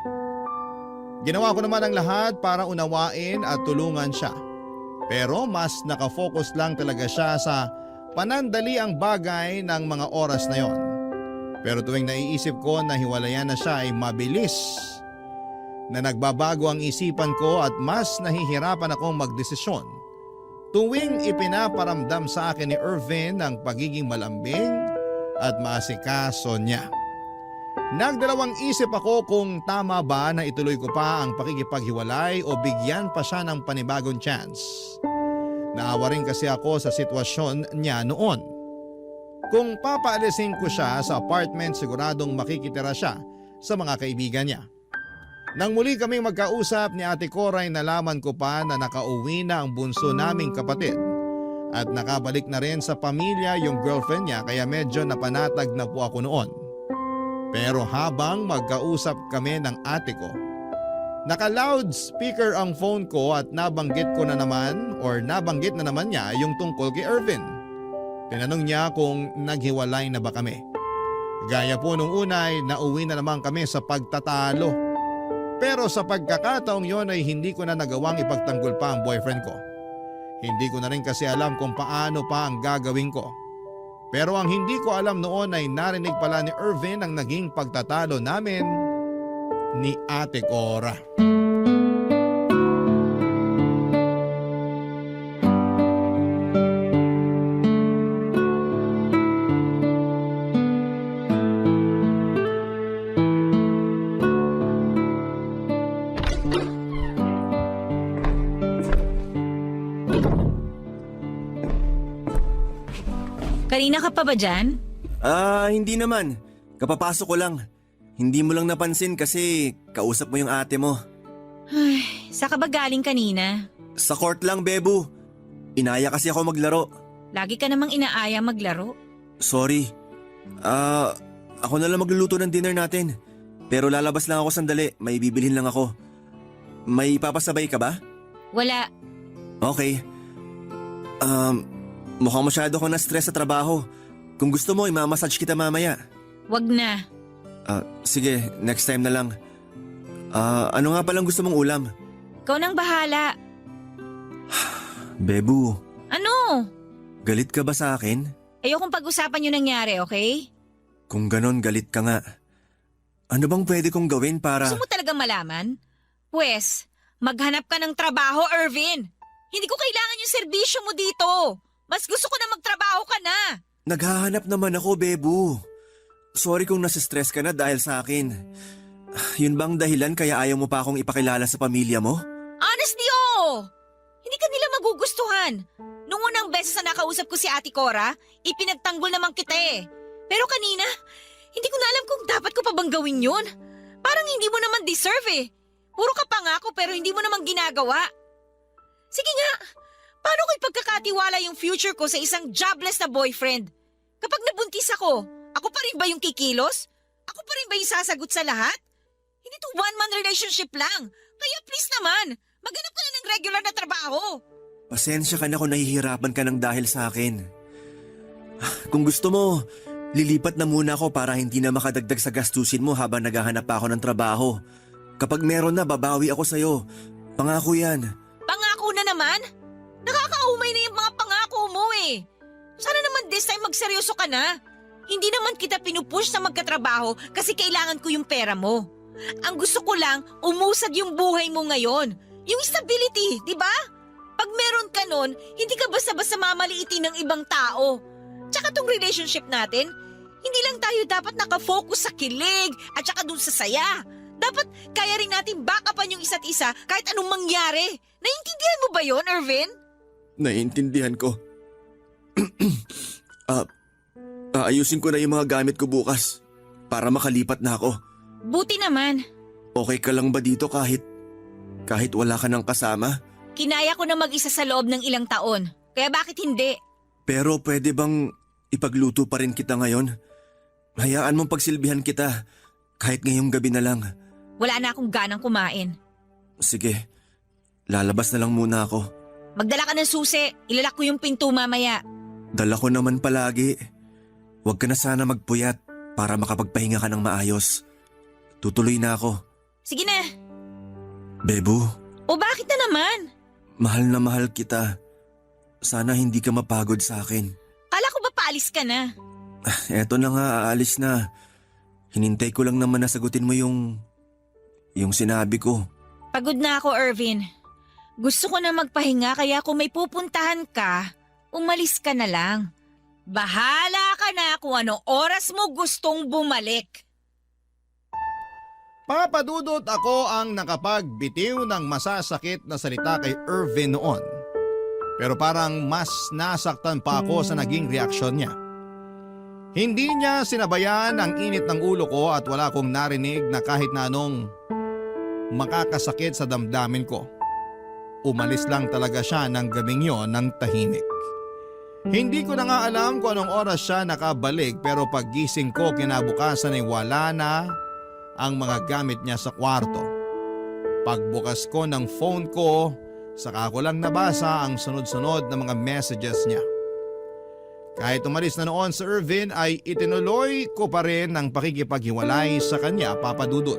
Ginawa ko naman ang lahat para unawain at tulungan siya. Pero mas nakafocus lang talaga siya sa panandali ang bagay ng mga oras na yon. Pero tuwing naiisip ko na hiwalayan na siya ay mabilis na nagbabago ang isipan ko at mas nahihirapan akong magdesisyon. Tuwing ipinaparamdam sa akin ni Irvin ang pagiging malambing at maasikaso niya. Nagdalawang isip ako kung tama ba na ituloy ko pa ang pakikipaghiwalay o bigyan pa siya ng panibagong chance. Naawa rin kasi ako sa sitwasyon niya noon. Kung papaalisin ko siya sa apartment, siguradong makikitira siya sa mga kaibigan niya. Nang muli kaming magkausap ni Ate Cora ay nalaman ko pa na nakauwi na ang bunso naming kapatid at nakabalik na rin sa pamilya yung girlfriend niya kaya medyo napanatag na po ako noon. Pero habang magkausap kami ng ate ko, naka-loudspeaker ang phone ko at nabanggit na naman niya yung tungkol kay Irvin. Tinanong niya kung naghiwalay na ba kami. Gaya po nung unay, nauwi na naman kami sa pagtatalo. Pero sa pagkakataong yon ay hindi ko na nagawang ipagtanggol pa ang boyfriend ko. Hindi ko na rin kasi alam kung paano pa ang gagawin ko. Pero ang hindi ko alam noon ay narinig pala ni Irvin ang naging pagtatalo namin ni Ate Cora. Kanina ka pa ba dyan? Hindi naman. Kapapasok ko lang. Hindi mo lang napansin kasi kausap mo yung ate mo. Ay, saan ka ba galing kanina? Sa court lang, Bebu. Inaya kasi ako maglaro. Lagi ka namang inaaya maglaro. Sorry. Ako na lang magluluto ng dinner natin. Pero lalabas lang ako sandali. May bibilhin lang ako. May papasabay ka ba? Wala. Okay. Mukhang masyado akong na-stress sa trabaho. Kung gusto mo, imamassage kita mamaya. Wag na. Sige, next time na lang. Ano nga palang gusto mong ulam? Ikaw nang bahala. Bebu, Ano? galit ka ba sa akin? Ayokong pag-usapan yung nangyari, okay? Kung ganon, galit ka nga. Ano bang pwede kong gawin para… Gusto mo talagang malaman? Pwes, maghanap ka ng trabaho, Irvin. Hindi ko kailangan yung serbisyo mo dito. Mas gusto ko na magtrabaho ka na. Naghahanap naman ako, Bebu. Sorry kung nasistress ka na dahil sa akin. Yun bang dahilan kaya ayaw mo pa akong ipakilala sa pamilya mo? Honestly, oo. Hindi ka nila magugustuhan. Nung unang beses na nakausap ko si Ate Cora, ipinagtanggol naman kita eh. Pero kanina, hindi ko na alam kung dapat ko pa bang gawin yun. Parang hindi mo naman deserve eh. Puro ka pangako pero hindi mo naman ginagawa. Sige nga, paano ko ipagkakatiwala yung future ko sa isang jobless na boyfriend? Kapag nabuntis ako pa rin ba yung kikilos? Ako pa rin ba yung sasagot sa lahat? Hindi to one-man relationship lang. Kaya please naman, maghanap ka na ng regular na trabaho. Pasensya ka na kung nahihirapan ka ng dahil sa akin. Kung gusto mo, lilipat na muna ako para hindi na makadagdag sa gastusin mo habang naghahanap pa ako ng trabaho. Kapag meron na, babawi ako sa'yo. Pangako yan. Pangako na naman? Nakakaumay na yung mga pangako mo eh. Sana naman this time magseryoso ka na. Hindi naman kita pinupush sa magkatrabaho kasi kailangan ko yung pera mo. Ang gusto ko lang, umusad yung buhay mo ngayon. Yung stability, di ba? Pag meron ka nun, hindi ka basta-basta mamaliitin ng ibang tao. Tsaka tong relationship natin, hindi lang tayo dapat nakafocus sa kilig at tsaka dun sa saya. Dapat kaya rin natin backupan yung isa't isa kahit anong mangyari. Naiintindihan mo ba yon, Irvin? Naiintindihan ko. Aayusin ko na yung mga gamit ko bukas para makalipat na ako. Buti naman. Okay ka lang ba dito kahit wala ka ng kasama? Kinaya ko na mag-isa sa loob ng ilang taon. Kaya bakit hindi? Pero pwede bang ipagluto pa rin kita ngayon? Hayaan mong pagsilbihan kita kahit ngayong gabi na lang. Wala na akong ganang kumain. Sige, lalabas na lang muna ako. Magdala ka ng susi. Ilalak ko yung pinto mamaya. Dala ko naman palagi. Huwag ka na sana magpuyat para makapagpahinga ka ng maayos. Tutuloy na ako. Sige na. Bebu, O bakit na naman? mahal na mahal kita. Sana hindi ka mapagod sa akin. Kala ko ba paalis ka na? Eto na nga, aalis na. Hinintay ko lang naman na sagutin mo yung sinabi ko. Pagod na ako, Irvin. Gusto ko na magpahinga kaya kung may pupuntahan ka, umalis ka na lang. Bahala ka na kung anong oras mo gustong bumalik. Papadudot ako ang nakapagbitiw ng masasakit na salita kay Irvin noon. Pero parang mas nasaktan pa ako sa naging reaksyon niya. Hindi niya sinabayan ang init ng ulo ko at wala akong narinig na kahit na anong makakasakit sa damdamin ko. Umalis lang talaga siya ng gabing yon ng tahimik. Hindi ko na nga alam kung anong oras siya nakabalik pero paggising ko kinabukasan ay wala na ang mga gamit niya sa kwarto. Pagbukas ko ng phone ko, saka ko lang nabasa ang sunod-sunod na mga messages niya. Kahit umalis na noon sa Irvin ay itinuloy ko pa rin ang pakikipaghiwalay sa kanya, Papa Dudut.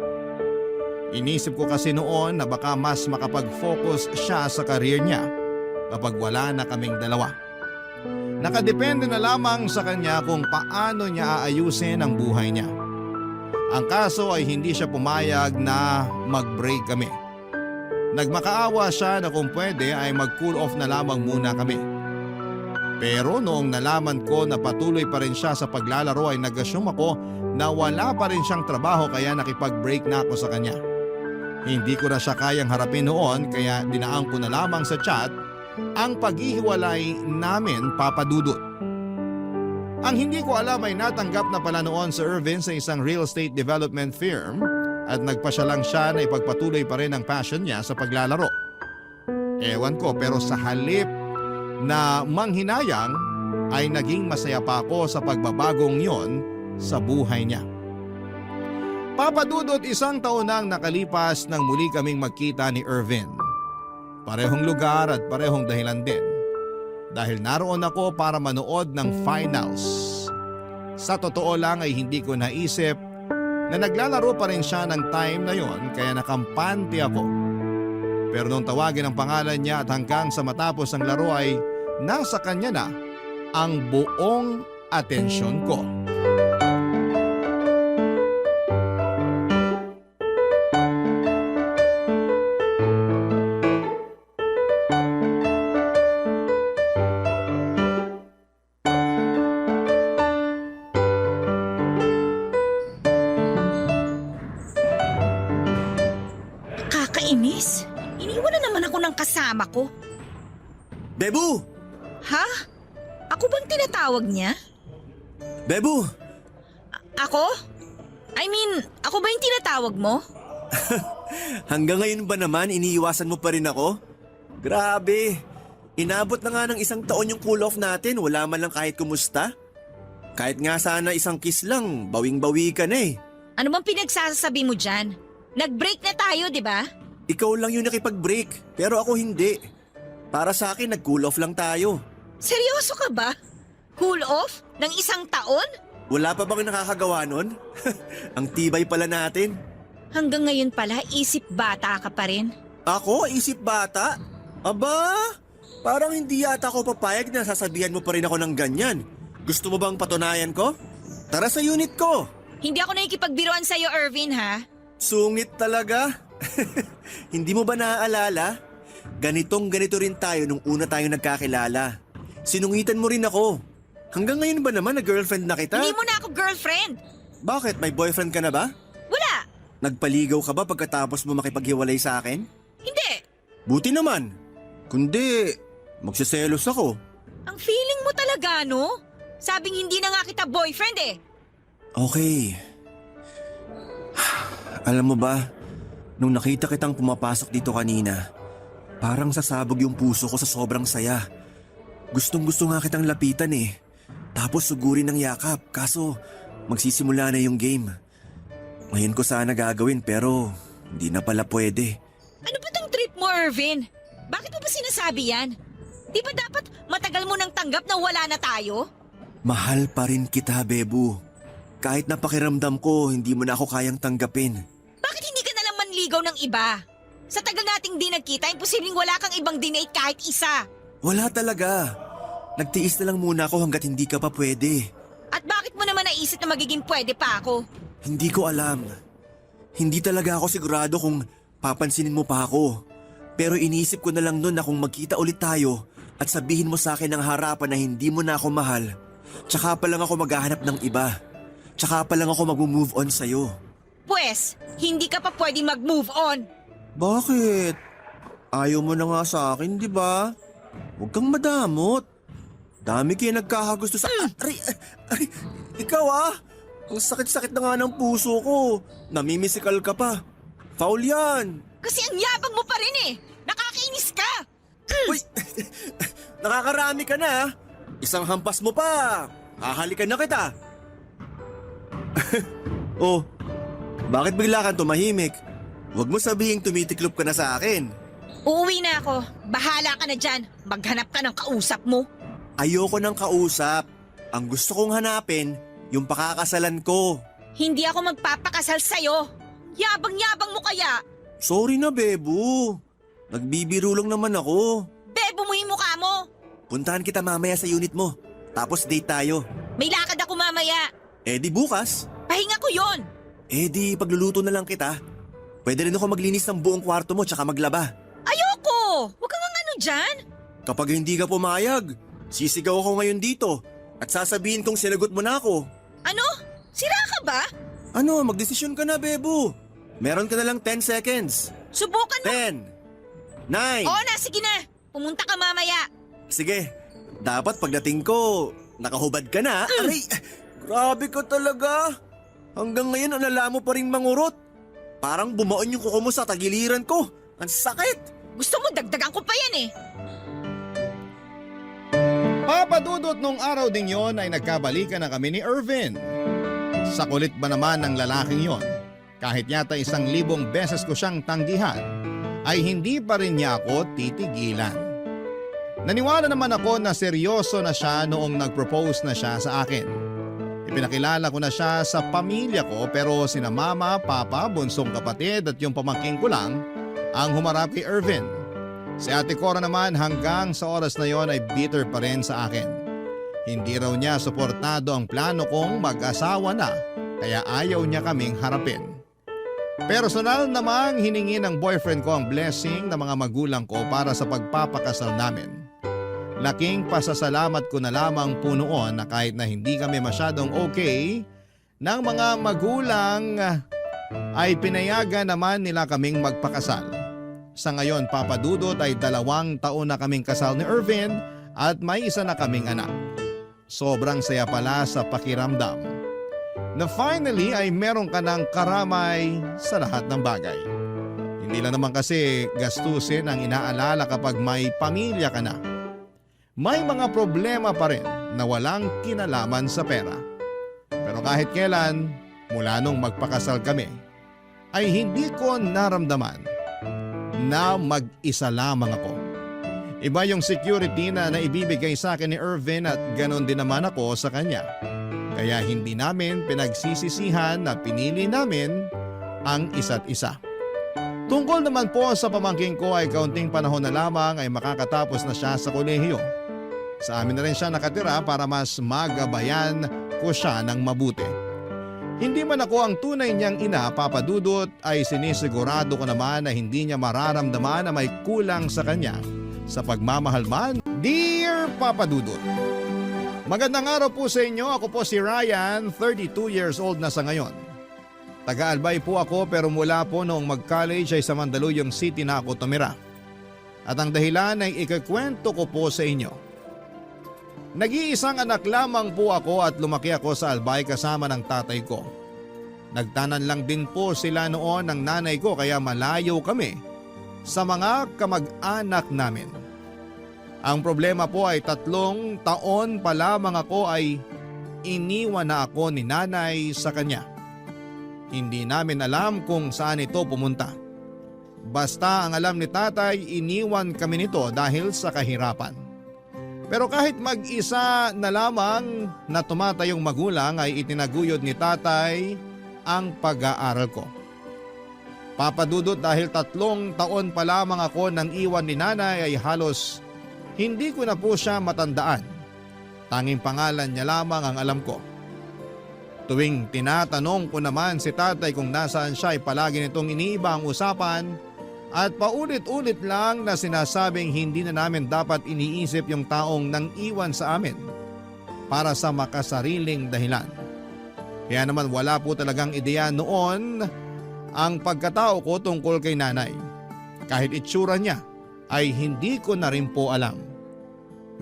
Inisip ko kasi noon na baka mas makapag-focus siya sa career niya kapag wala na kaming dalawa. Nakadepende na lamang sa kanya kung paano niya aayusin ang buhay niya. Ang kaso ay hindi siya pumayag na mag-break kami. Nagmakaawa siya na kung pwede ay mag-cool off na lamang muna kami. Pero noong nalaman ko na patuloy pa rin siya sa paglalaro ay nag-assume ako na wala pa rin siyang trabaho kaya nakipag-break na ako sa kanya. Hindi ko na siya kayang harapin noon kaya dinaan ko na lamang sa chat ang paghihiwalay namin, Papa Dudut. Ang hindi ko alam ay natanggap na pala noon sa Irvin sa isang real estate development firm at nagpasya lang siya na ipagpatuloy pa rin ang passion niya sa paglalaro. Ewan ko pero sa halip na manghinayang ay naging masaya pa ako sa pagbabagong yon sa buhay niya. Papa Dudut, 1 taon nang nakalipas nang muli kaming magkita ni Irvin. Parehong lugar at parehong dahilan din. Dahil naroon ako para manood ng finals. Sa totoo lang ay hindi ko naisip na naglalaro pa rin siya ng time na yon kaya nakampante ako. Pero nung tawagin ang pangalan niya at hanggang sa matapos ang laro ay nasa kanya na ang buong atensyon ko. Kakainis. Iniwan na naman ako ng kasama ko. Bebu! Ha? Ako bang tinatawag niya? Bebu! Ako? I mean, ako ba yung tinatawag mo? Hanggang ngayon ba naman iniiwasan mo pa rin ako? Grabe! Inabot na nga ng 1 taon yung cool off natin, wala man lang kahit kumusta. Kahit nga sana isang kiss lang, bawing-bawi ka na eh. Ano bang pinagsasabi mo dyan? Nag-break na tayo, di ba? Ikaw lang yung nakipag-break, pero ako hindi. Para sa akin, nag-cool off lang tayo. Seryoso ka ba? Cool off? Ng 1 taon? Wala pa bang nakakagawa nun? Ang tibay pala natin. Hanggang ngayon pala, isip bata ka pa rin. Ako, isip bata? Aba, parang hindi yata ako papayag na sasabihan mo pa rin ako ng ganyan. Gusto mo bang patunayan ko? Tara sa unit ko. Hindi ako nakikipagbiruan sa'yo, Irvin, ha? Sungit talaga. Hindi mo ba naaalala? Ganito rin tayo nung una tayo nagkakilala. Sinungitan mo rin ako. Hanggang ngayon ba naman na girlfriend na kita? Hindi mo na ako girlfriend. Bakit? May boyfriend ka na ba? Wala. Nagpaligaw ka ba pagkatapos mo makipaghiwalay sa akin? Hindi. Buti naman. Kundi, magsiselos ako. Ang feeling mo talaga, no? Sabing hindi na nga kita boyfriend eh. Okay. Alam mo ba, nung nakita kitang pumapasok dito kanina, parang sasabog yung puso ko sa sobrang saya. Gustong-gusto nga kitang lapitan eh. Tapos sugurin ng yakap, kaso magsisimula na yung game. Ngayon ko sana gagawin pero hindi na pala pwede. Ano ba tong trip mo, Irvin? Bakit mo ba sinasabi yan? Di ba dapat matagal mo nang tanggap na wala na tayo? Mahal pa rin kita, Bebu. Kahit napakiramdam ko, hindi mo na ako kayang tanggapin. Bakit hindi ka nalang manligaw ng iba? Sa tagal nating di nagkita, imposibleng wala kang ibang dinate kahit isa. Wala talaga. Nagtiis na lang muna ako hanggat hindi ka pa pwede. At bakit mo naman naisip na magiging pwede pa ako? Hindi ko alam. Hindi talaga ako sigurado kung papansinin mo pa ako. Pero iniisip ko na lang noon na kung magkita ulit tayo at sabihin mo sa akin ng harapan na hindi mo na ako mahal, tsaka pa lang ako maghahanap ng iba. Tsaka pa lang ako mag-move on sa'yo. Pwes, hindi ka pa pwede mag-move on. Bakit? Ayaw mo na nga sa akin, di ba? Huwag kang madamot. Dami kayo nagkakagusto sa... Aray, ikaw ah! Ang sakit-sakit na nga ng puso ko. Namimisikal ka pa. Foul yan. Kasi ang yabang mo pa rin eh. Nakakainis ka. Uy, nakakarami ka na. Isang hampas mo pa. Hahalikan na kita. Oh, bakit bigla kang tumahimik? Huwag mo sabihing tumitiklop ka na sa akin. Uuwi na ako. Bahala ka na dyan. Maghanap ka ng kausap mo. Ayoko ng kausap. Ang gusto kong hanapin, yung pakakasalan ko. Hindi ako magpapakasal sa'yo. Yabang-yabang mo kaya. Sorry na, Bebo. Nagbibiro lang naman ako. Bebo mo yung mukha mo. Puntahan kita mamaya sa unit mo. Tapos date tayo. May lakad ako mamaya. Eh di bukas. Pahinga ko yon. Eh di pagluluto na lang kita. Pwede rin ako maglinis ng buong kwarto mo tsaka maglaba. Ayoko! Huwag kang ano dyan. Kapag hindi ka pumayag, sisigaw ako ngayon dito at sasabihin kong sinagot mo na ako. Ano? Sira ka ba? Ano, magdesisyon ka na, Bebo. Meron ka na lang 10 seconds. Subukan mo. 10, 9. Oo na, sige na. Pumunta ka mamaya. Sige, dapat pagdating ko, nakahubad ka na. Aray, grabe ka talaga. Hanggang ngayon, alala mo pa rin mangurot. Parang bumaon yung kuko mo sa tagiliran ko. Ang sakit. Gusto mo dagdagan ko pa yan eh. Papadudot nung araw ding yon ay nagkabalikan na kami ni Irvin. Sa kulit ba naman ng lalaking yon, kahit yata 1,000 beses ko siyang tanggihan, ay hindi pa rin niya ako titigilan. Naniwala naman ako na seryoso na siya noong nag-propose na siya sa akin. Ipinakilala ko na siya sa pamilya ko pero sina mama, papa, bunsong kapatid at yung pamangking ko lang ang humarap kay Irvin. Si Ate Cora naman hanggang sa oras na yon ay bitter pa rin sa akin. Hindi raw niya suportado ang plano kong mag-asawa na kaya ayaw niya kaming harapin. Personal namang hiningi ng boyfriend ko ang blessing ng mga magulang ko para sa pagpapakasal namin. Laking pasasalamat ko na lamang po noon na kahit na hindi kami masyadong okay ng mga magulang ay pinayagan naman nila kaming magpakasal. Sa ngayon, Papadudot ay 2 taon na kaming kasal ni Irvin at may isa na kaming anak. Sobrang saya pala sa pakiramdam na finally ay meron ka ng karamay sa lahat ng bagay. Hindi lang naman kasi gastusin ang inaalala kapag may pamilya ka na. May mga problema pa rin na walang kinalaman sa pera. Pero kahit kailan, mula nung magpakasal kami, ay hindi ko naramdaman na mag-isa lamang ako. Iba yung security na naibibigay sa akin ni Irvin at ganon din naman ako sa kanya. Kaya hindi namin pinagsisisihan na pinili namin ang isa't isa. Tungkol naman po sa pamangking ko ay kaunting panahon na lamang ay makakatapos na siya sa kolehiyo. Sa amin na rin siya nakatira para mas magabayan ko siya ng mabuti. Hindi man ako ang tunay niyang ina, Papadudot, ay sinisigurado ko naman na hindi niya mararamdaman na may kulang sa kanya sa pagmamahal man. Dear Papadudot, magandang araw po sa inyo. Ako po si Ryan, 32 years old na sa ngayon. Taga-Albay po ako pero mula po noong mag-college ay sa Mandaluyong City na ako tumira. At ang dahilan ay ikukwento ko po sa inyo. Nag-iisang anak lamang po ako at lumaki ako sa Albay kasama ng tatay ko. Nagtanan lang din po sila noon ng nanay ko kaya malayo kami sa mga kamag-anak namin. Ang problema po ay 3 taon pa lamang ako ay iniwan na ako ni nanay sa kanya. Hindi namin alam kung saan ito pumunta. Basta ang alam ni tatay, iniwan kami nito dahil sa kahirapan. Pero kahit mag-isa na lamang na tumatayong magulang ay itinaguyod ni tatay ang pag-aaral ko. Papadudot dahil 3 taon pa lamang ako nang iwan ni nanay ay halos hindi ko na po siya matandaan. Tanging pangalan niya lamang ang alam ko. Tuwing tinatanong ko naman si tatay kung nasaan siya ay palagi nitong iniiba ang usapan at paulit-ulit lang na sinasabing hindi na namin dapat iniisip yung taong nang iwan sa amin para sa makasariling dahilan. Kaya naman wala po talagang ideya noon ang pagkatao ko tungkol kay nanay. Kahit itsura niya ay hindi ko na rin po alam.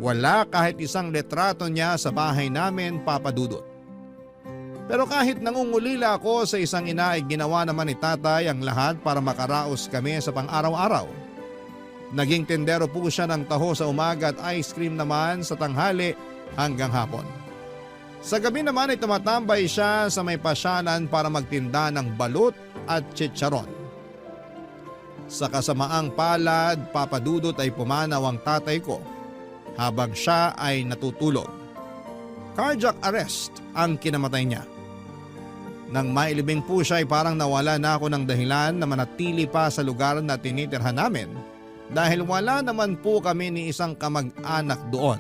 Wala kahit isang letrato niya sa bahay namin, Papadudot. Pero kahit nangungulila ako sa isang ina ay ginawa naman ni tatay ang lahat para makaraos kami sa pang-araw-araw. Naging tendero po siya ng taho sa umaga at ice cream naman sa tanghali hanggang hapon. Sa gabi naman ay tumatambay siya sa may pasyanan para magtinda ng balut at chicharon. Sa kasamaang palad, Papadudot ay pumanaw ang tatay ko habang siya ay natutulog. Cardiac arrest ang kinamatay niya. Nang mailibing po siya ay parang nawala na ako ng dahilan na manatili pa sa lugar na tinitirhan namin dahil wala naman po kami ni isang kamag-anak doon.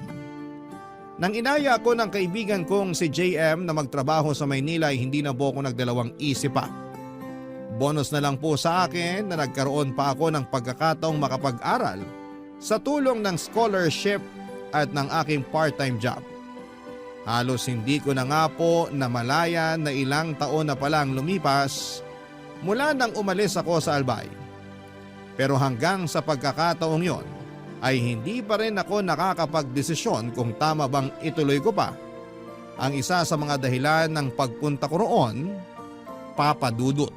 Nang inaya ako ng kaibigan kong si JM na magtrabaho sa Maynila ay hindi na po ako nagdalawang isip pa. Bonus na lang po sa akin na nagkaroon pa ako ng pagkakataong makapag-aral sa tulong ng scholarship at ng aking part-time job. Halos hindi ko na nga po namalayan na ilang taon na palang lumipas mula nang umalis ako sa Albay. Pero hanggang sa pagkakataong yon ay hindi pa rin ako nakakapagdesisyon kung tama bang ituloy ko pa ang isa sa mga dahilan ng pagpunta ko roon, Papa Dudut.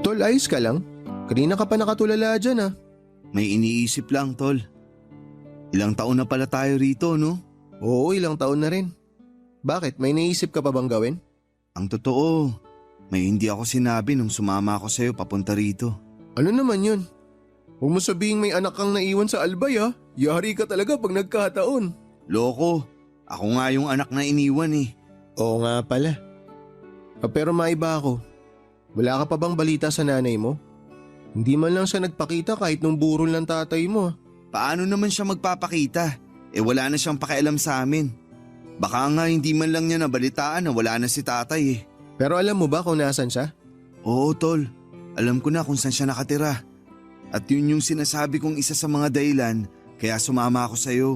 Tol, ayos ka lang? Kanina ka pa nakatulala dyan ah. May iniisip lang, tol. Ilang taon na pala tayo rito, no? Oo, ilang taon na rin. Bakit? May naisip ka pa bang gawin? Ang totoo, may hindi ako sinabi nung sumama ako sa'yo papunta rito. Ano naman yun? Huwag mo sabihing may anak kang naiwan sa Albay ah. Yari ka talaga pag nagkataon. Loko, ako nga yung anak na iniwan eh. Oo nga pala. Pero maiba ako. Wala ka pa bang balita sa nanay mo? Hindi man lang siya nagpakita kahit nung burol ng tatay mo ah. Paano naman siya magpapakita? Wala na siyang pakialam sa amin. Baka nga hindi man lang niya nabalitaan na wala na si tatay eh. Pero alam mo ba kung nasan siya? Oo, tol. Alam ko na kung saan siya nakatira. At yun yung sinasabi kong isa sa mga dahilan kaya sumama ako sa'yo.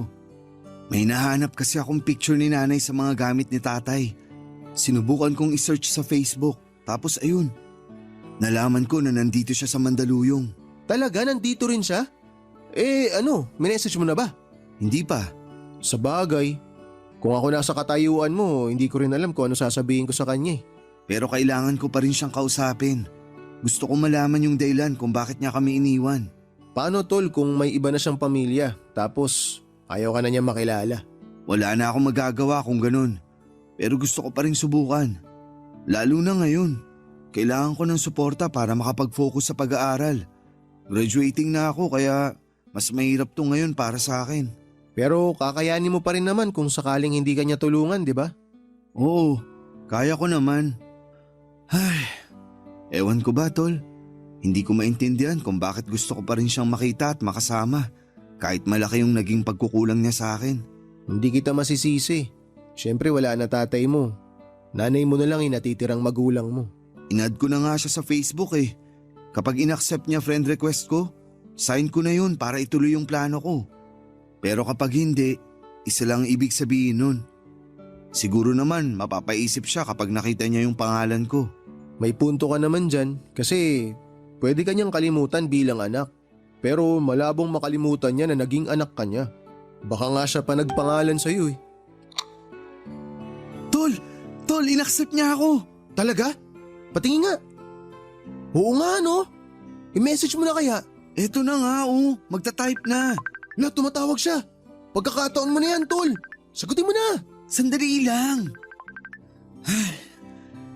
May nahanap kasi akong picture ni nanay sa mga gamit ni tatay. Sinubukan kong isearch sa Facebook. Tapos ayun, nalaman ko na nandito siya sa Mandaluyong. Talaga? Nandito rin siya? Minessage mo na ba? Hindi pa. Sa bagay. Kung ako nasa katayuan mo, hindi ko rin alam kung ano sasabihin ko sa kanya eh. Pero kailangan ko pa rin siyang kausapin. Gusto ko malaman yung dahilan kung bakit niya kami iniwan. Paano tol kung may iba na siyang pamilya tapos ayaw ka na niya makilala? Wala na akong magagawa kung ganun. Pero gusto ko pa rin subukan. Lalo na ngayon. Kailangan ko ng suporta para makapag-focus sa pag-aaral. Graduating na ako kaya mas mahirap to ngayon para sa akin. Pero kakayanin mo pa rin naman kung sakaling hindi ka niya tulungan, di ba? Oo, kaya ko naman. Ay, ewan ko ba tol? Hindi ko maintindihan kung bakit gusto ko pa rin siyang makita at makasama kahit malaki yung naging pagkukulang niya sa akin. Hindi kita masisisi. Siyempre wala na tatay mo. Nanay mo na lang yung natitirang magulang mo. Inad ko na nga siya sa Facebook eh. Kapag inaccept niya friend request ko, sign ko na yun para ituloy yung plano ko. Pero kapag hindi, isa lang ibig sabihin nun. Siguro naman mapapaisip siya kapag nakita niya yung pangalan ko. May punto ka naman dyan kasi pwede kanyang kalimutan bilang anak. Pero malabong makalimutan niya na naging anak ka niya. Baka nga siya pa nagpangalan sa'yo eh. Tol, inaccept niya ako. Talaga? Patingin nga. Oo nga no. I-message mo na kaya. Eto na nga magta-type na. La, tumatawag siya. Pagkakataon mo na yan, tol. Sagutin mo na. Sandali lang. Ay,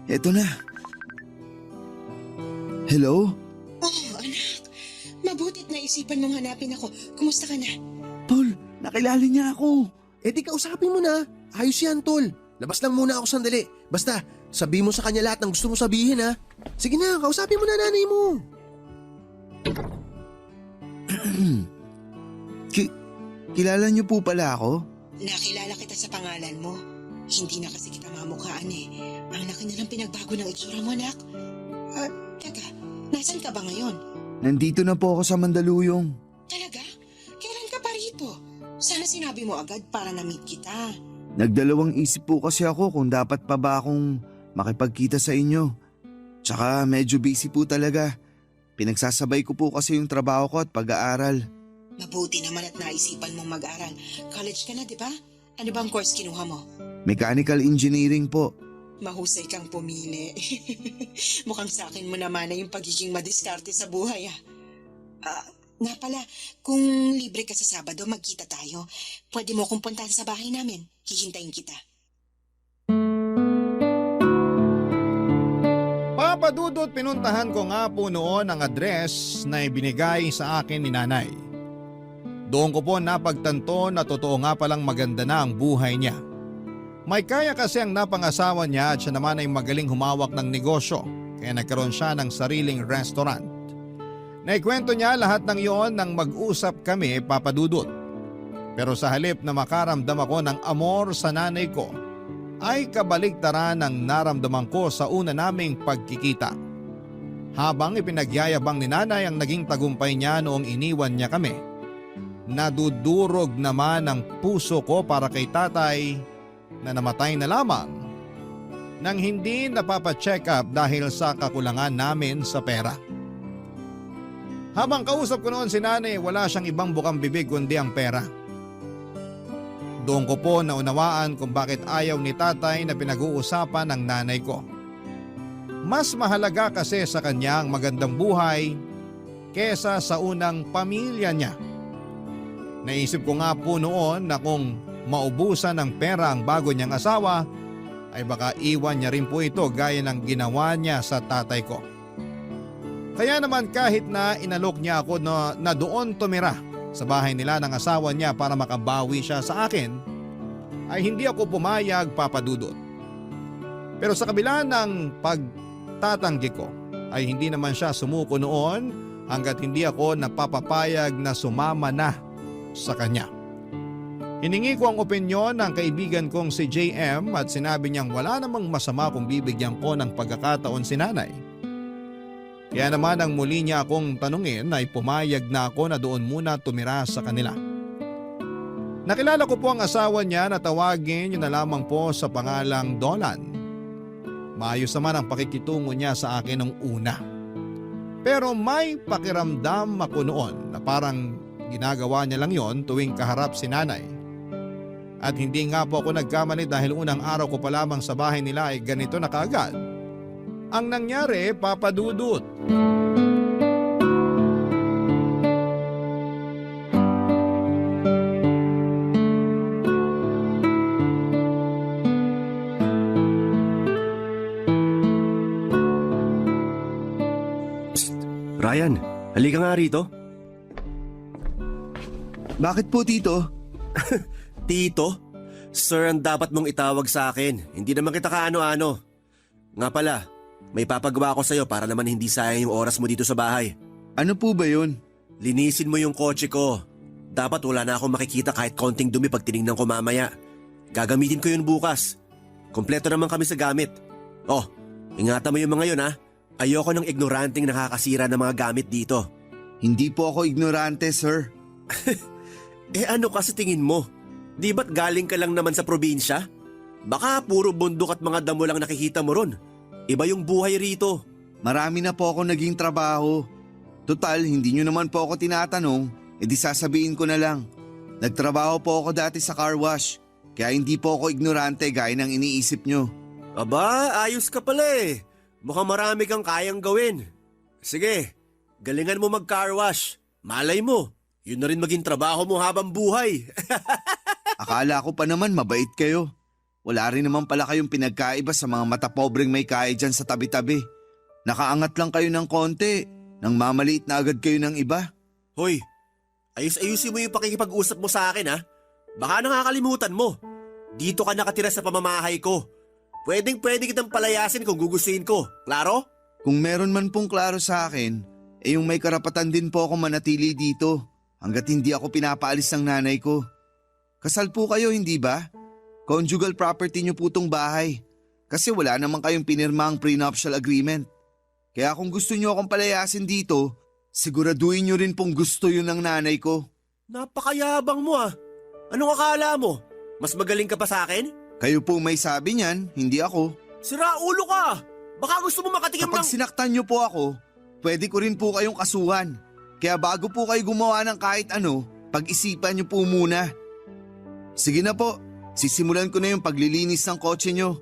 eto na. Hello? Oh, anak. Mabutit na isipan mong hanapin ako. Kumusta ka na? Tol, nakilala niya ako. Di kausapin mo na. Ayos yan, tol. Labas lang muna ako sandali. Basta, sabihin mo sa kanya lahat ng gusto mo sabihin ha. Sige na, kausapin mo na nanay mo. Kilala niyo po pala ako? Nakilala kita sa pangalan mo. Hindi na kasi kita mamukhaan eh. Ang laki na lang pinagbago ng itsura mo, anak. Teka, nasan ka ba ngayon? Nandito na po ako sa Mandaluyong. Talaga? Kailan ka pa rito? Sana sinabi mo agad para na-meet kita. Nagdalawang isip po kasi ako kung dapat pa ba akong makipagkita sa inyo. Tsaka medyo busy po talaga. Pinagsasabay ko po kasi yung trabaho ko at pag-aaral. Mabuti naman at naisipan mong mag-aral. College ka na, di ba? Ano bang course kinuha mo? Mechanical engineering po. Mahusay kang pumili. Mukhang sa akin mo naman na yung pagiging madiskarte sa buhay nga pala, kung libre ka sa Sabado, magkita tayo. Pwede mo akong puntahan sa bahay namin. Hihintayin kita. Papadudot, pinuntahan ko nga po noon ang address na ibinigay sa akin ni nanay. Doon ko po napagtanto na totoo nga palang maganda na ang buhay niya. May kaya kasi ang napangasawa niya at siya naman ay magaling humawak ng negosyo kaya nagkaroon siya ng sariling restaurant. Naikwento niya lahat ng iyon nang mag-usap kami, papadudot. Pero sa halip na makaramdam ako ng amor sa nanay ko, ay kabaligtaran ang naramdaman ko sa una naming pagkikita. Habang ipinagyayabang ni nanay ang naging tagumpay niya noong iniwan niya kami, nadudurog naman ang puso ko para kay tatay na namatay na lamang nang hindi napapacheck up dahil sa kakulangan namin sa pera. Habang kausap ko noon si nanay, wala siyang ibang bukang bibig kundi ang pera. Doon ko po naunawaan kung bakit ayaw ni tatay na pinag-uusapan ng nanay ko. Mas mahalaga kasi sa kanya ang magandang buhay kesa sa unang pamilya niya. Naisip ko nga po noon na kung maubusan ng pera ang bago niyang asawa, ay baka iwan niya rin po ito gaya ng ginawa niya sa tatay ko. Kaya naman kahit na inalok niya ako na doon tumira sa bahay nila ng asawa niya para makabawi siya sa akin, ay hindi ako pumayag, papadudot. Pero sa kabila ng pagtatanggi ko ay hindi naman siya sumuko noon hanggat hindi ako napapapayag na sumama na sa kanya. Hiningi ko ang opinyon ng kaibigan kong si JM at sinabi niyang wala namang masama kung bibigyan ko ng pagkakataon si nanay. Kaya naman ang muli niya akong tanungin ay pumayag na ako na doon muna tumira sa kanila. Nakilala ko po ang asawa niya na tawagin niyo na lamang po sa pangalang Dolan. Maayos naman ang pakikitungo niya sa akin nung una. Pero may pakiramdam ako noon na parang ginagawa niya lang yon tuwing kaharap si nanay. At hindi nga po ako nagkamali dahil unang araw ko pa lamang sa bahay nila ay ganito na kaagad ang nangyari, papadudot. Ryan, halika nga rito. Bakit po, Tito? Tito? Sir ang dapat mong itawag sa akin. Hindi naman kita kaano-ano. Nga pala, may papagawa ko sa'yo para naman hindi sayang yung oras mo dito sa bahay. Ano po ba yun? Linisin mo yung kotse ko. Dapat wala na akong makikita kahit konting dumi pag tinignan ko mamaya. Gagamitin ko yun bukas. Kompleto naman kami sa gamit. Oh, ingatan mo yung mga yun ha. Ayoko ng ignoranting nakakasira ng mga gamit dito. Hindi po ako ignorante, sir. Ano kasi tingin mo? Di ba't galing ka lang naman sa probinsya? Baka puro bundok at mga damo lang nakikita mo ron. Iba yung buhay rito. Marami na po ako naging trabaho. Total, hindi nyo naman po ako tinatanong, edi sasabihin ko na lang. Nagtrabaho po ako dati sa car wash, kaya hindi po ako ignorante gaya ng iniisip nyo. Aba, ayos ka pala eh. Mukhang marami kang kayang gawin. Sige, galingan mo mag-car wash. Malay mo, yun na rin maging trabaho mo habang buhay. Akala ko pa naman mabait kayo. Wala rin naman pala kayong pinagkaiba sa mga matapobreng may kaya dyan sa tabi-tabi. Nakaangat lang kayo ng konti, nang mamaliit na agad kayo ng iba. Hoy, ayus-ayusin mo yung pakikipag-usap mo sa akin ha. Baka nakakalimutan mo. Dito ka nakatira sa pamamahay ko. Pwedeng-pwede kitang palayasin kung gugustuhin ko. Klaro? Kung meron man pong klaro sa akin, yung may karapatan din po ako manatili dito hanggat hindi ako pinapaalis ng nanay ko. Kasal po kayo, hindi ba? Conjugal property niyo po tong bahay kasi wala naman kayong pinirmang prenuptial agreement. Kaya kung gusto niyo akong palayasin dito, siguraduhin niyo rin pong gusto yun ng nanay ko. Napakayabang mo ah. Anong akala mo? Mas magaling ka pa sa akin? Kayo po may sabi niyan, hindi ako. Sira ulo ka! Baka gusto mo makatikim Kapag ng... sinaktan niyo po ako, pwede ko rin po kayong kasuhan. Kaya bago po kayo gumawa ng kahit ano, pag-isipan niyo po muna. Sige na po. Sisimulan ko na yung paglilinis ng kotse nyo.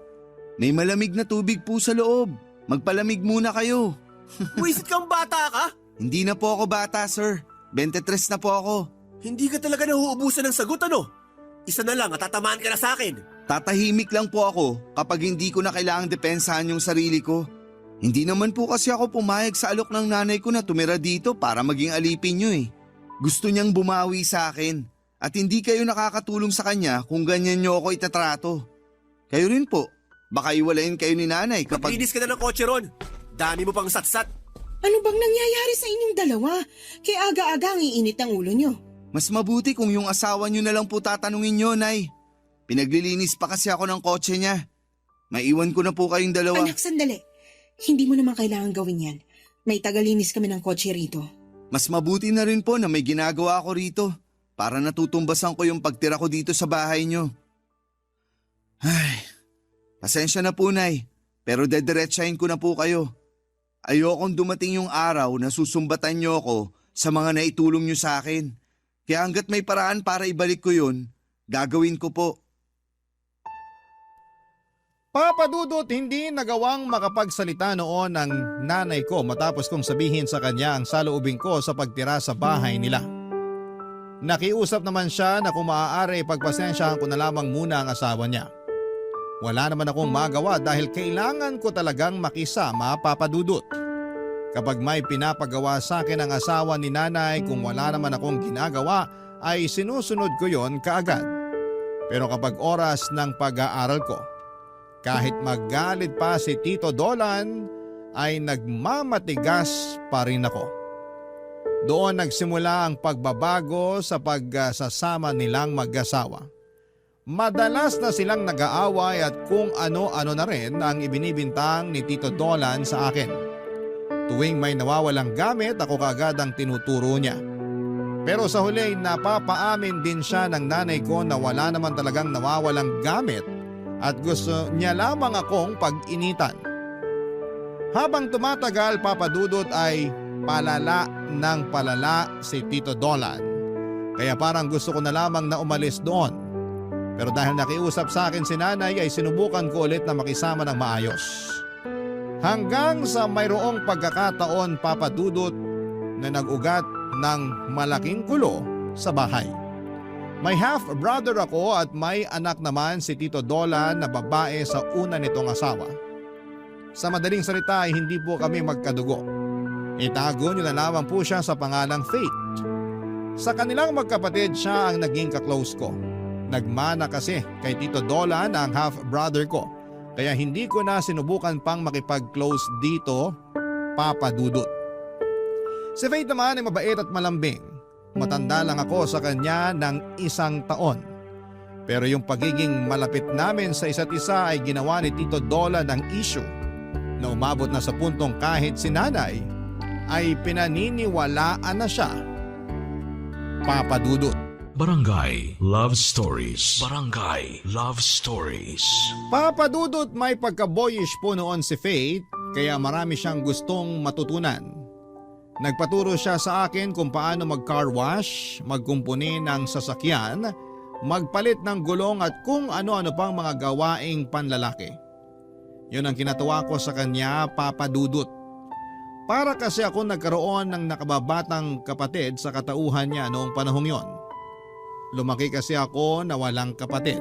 May malamig na tubig po sa loob. Magpalamig muna kayo. Wisit kang bata ka? Hindi na po ako bata, sir. 23 na po ako. Hindi ka talaga nahuubusan ng sagot ano? Isa na lang at tatamaan ka na sa akin. Tatahimik lang po ako kapag hindi ko na kailangang depensahan yung sarili ko. Hindi naman po kasi ako pumayag sa alok ng nanay ko na tumira dito para maging alipin nyo eh. Gusto niyang bumawi sa akin at hindi kayo nakakatulong sa kanya kung ganyan nyo ako itatrato. Kayo rin po, baka iwalayin kayo ni nanay kapag… Maglinis ka na ng kotse ron. Dami mo pang satsat. Ano bang nangyayari sa inyong dalawa? Kaya aga-aga ang iinit ang ulo nyo. Mas mabuti kung yung asawa nyo na lang po tatanungin nyo, Nay. Pinaglilinis pa kasi ako ng kotse niya. Maiwan ko na po kayong dalawa. Anak, sandali. Hindi mo naman kailangan gawin yan. May tagalinis kami ng kotse rito. Mas mabuti na rin po na may ginagawa ako rito para natutumbasan ko yung pagtira ko dito sa bahay nyo. Ay, pasensya na po, Nay, pero dediretsahin ko na po kayo. Ayokong dumating yung araw na susumbatan nyo ako sa mga naitulong nyo sa akin. Kaya hanggat may paraan para ibalik ko yun, gagawin ko po. Papadudot, hindi nagawang makapagsalita noon ng nanay ko matapos kong sabihin sa kanya ang saloobin ko sa pagtira sa bahay nila. Nakiusap naman siya na kung maaari pagpasensyahan ko na lamang muna ang asawa niya. Wala naman akong magawa dahil kailangan ko talagang makisama, Papadudot. Kapag may pinapagawa sa akin ang asawa ni nanay, kung wala naman akong ginagawa ay sinusunod ko yon kaagad. Pero kapag oras ng pag-aaral ko, kahit magalit pa si Tito Dolan, ay nagmamatigas pa rin ako. Doon nagsimula ang pagbabago sa pagsasama nilang mag-asawa. Madalas na silang nag-aaway at kung ano-ano na rin ang ibinibintang ni Tito Dolan sa akin. Tuwing may nawawalang gamit, ako kaagad ang tinuturo niya. Pero sa huli, napapaamin din siya ng nanay ko na wala naman talagang nawawalang gamit at gusto niya lamang akong pag-initan. Habang tumatagal, Papadudot, ay palala ng palala si Tito Dolan. Kaya parang gusto ko na lamang na umalis doon. Pero dahil nakiusap sa akin si nanay ay sinubukan ko ulit na makisama ng maayos. Hanggang sa mayroong pagkakataon, Papadudot, na nag-ugat ng malaking gulo sa bahay. May half-brother ako at may anak naman si Tito Dolan na babae sa una nitong asawa. Sa madaling salita ay hindi po kami magkadugo. Itago niyo na lamang po siya sa pangalang Faith. Sa kanilang magkapatid siya ang naging kaklose ko. Nagmana kasi kay Tito Dolan ang half-brother ko. Kaya hindi ko na sinubukan pang makipag-close dito, Papadudot. Si Faith naman ay mabait at malambing. Matanda lang ako sa kanya ng 1 taon. Pero yung pagiging malapit namin sa isa't isa ay ginawa ni Tito Dolan ng issue na umabot na sa puntong kahit si nanay ay pinaniniwalaan na siya, Papadudot. Barangay Love Stories. Barangay Love Stories. Papadudot, may pagka-boyish po noon si Faith kaya marami siyang gustong matutunan. Nagpaturo siya sa akin kung paano mag-car wash, magkumpuni ng sasakyan, magpalit ng gulong at kung ano-ano pang mga gawaing panlalaki. Yun ang kinatuwa ko sa kanya, Papadudot. Para kasi ako nagkaroon ng nakababatang kapatid sa katauhan niya noong panahong yon. Lumaki kasi ako na walang kapatid.